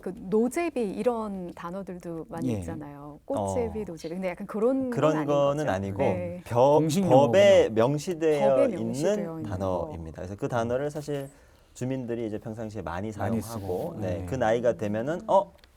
그 노제비 이런 단어들도 많이 예. 있잖아요. 꽃제비, 노제비. 근데 약간 그런 그런 건 거는 거죠. 아니고 네. 공식 법에 용어군요. 명시되어 법에 있는 명시되어 있는 단어입니다. 그래서 그 단어를 사실 주민들이 이제 평상시에 많이 많이 사용하고 쓰고, 네, 네. 그 나이가 되면은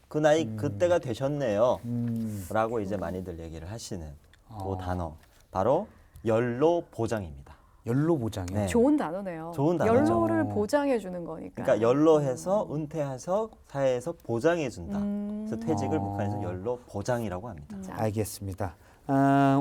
그 나이 그때가 되셨네요. 음. 라고 이제 많이들 얘기를 하시는 그 아. 단어 바로 연로 보장입니다. 연로 보장이요. 네. 좋은 단어네요. 좋은 단어죠. 연로를 보장해 주는 거니까. 그러니까 연로해서 은퇴해서 사회에서 보장해 준다. 그래서 퇴직을 아. 북한에서 연로 보장이라고 합니다. 알겠습니다.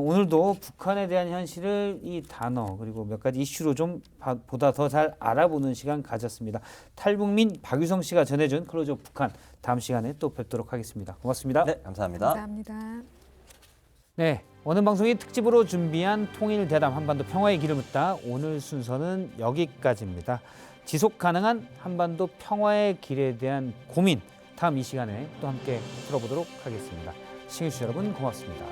오늘도 북한에 대한 현실을 이 단어 그리고 몇 가지 이슈로 좀 보다 더 잘 알아보는 시간 가졌습니다. 탈북민 박유성 씨가 전해준 클로즈업 북한 다음 시간에 또 뵙도록 하겠습니다. 고맙습니다. 네, 감사합니다. 감사합니다. 네, 오늘 방송이 특집으로 준비한 통일 대담 한반도 평화의 길을 묻다 오늘 순서는 여기까지입니다. 지속 가능한 한반도 평화의 길에 대한 고민 다음 이 시간에 또 함께 풀어보도록 하겠습니다. 시청해주신 여러분 고맙습니다.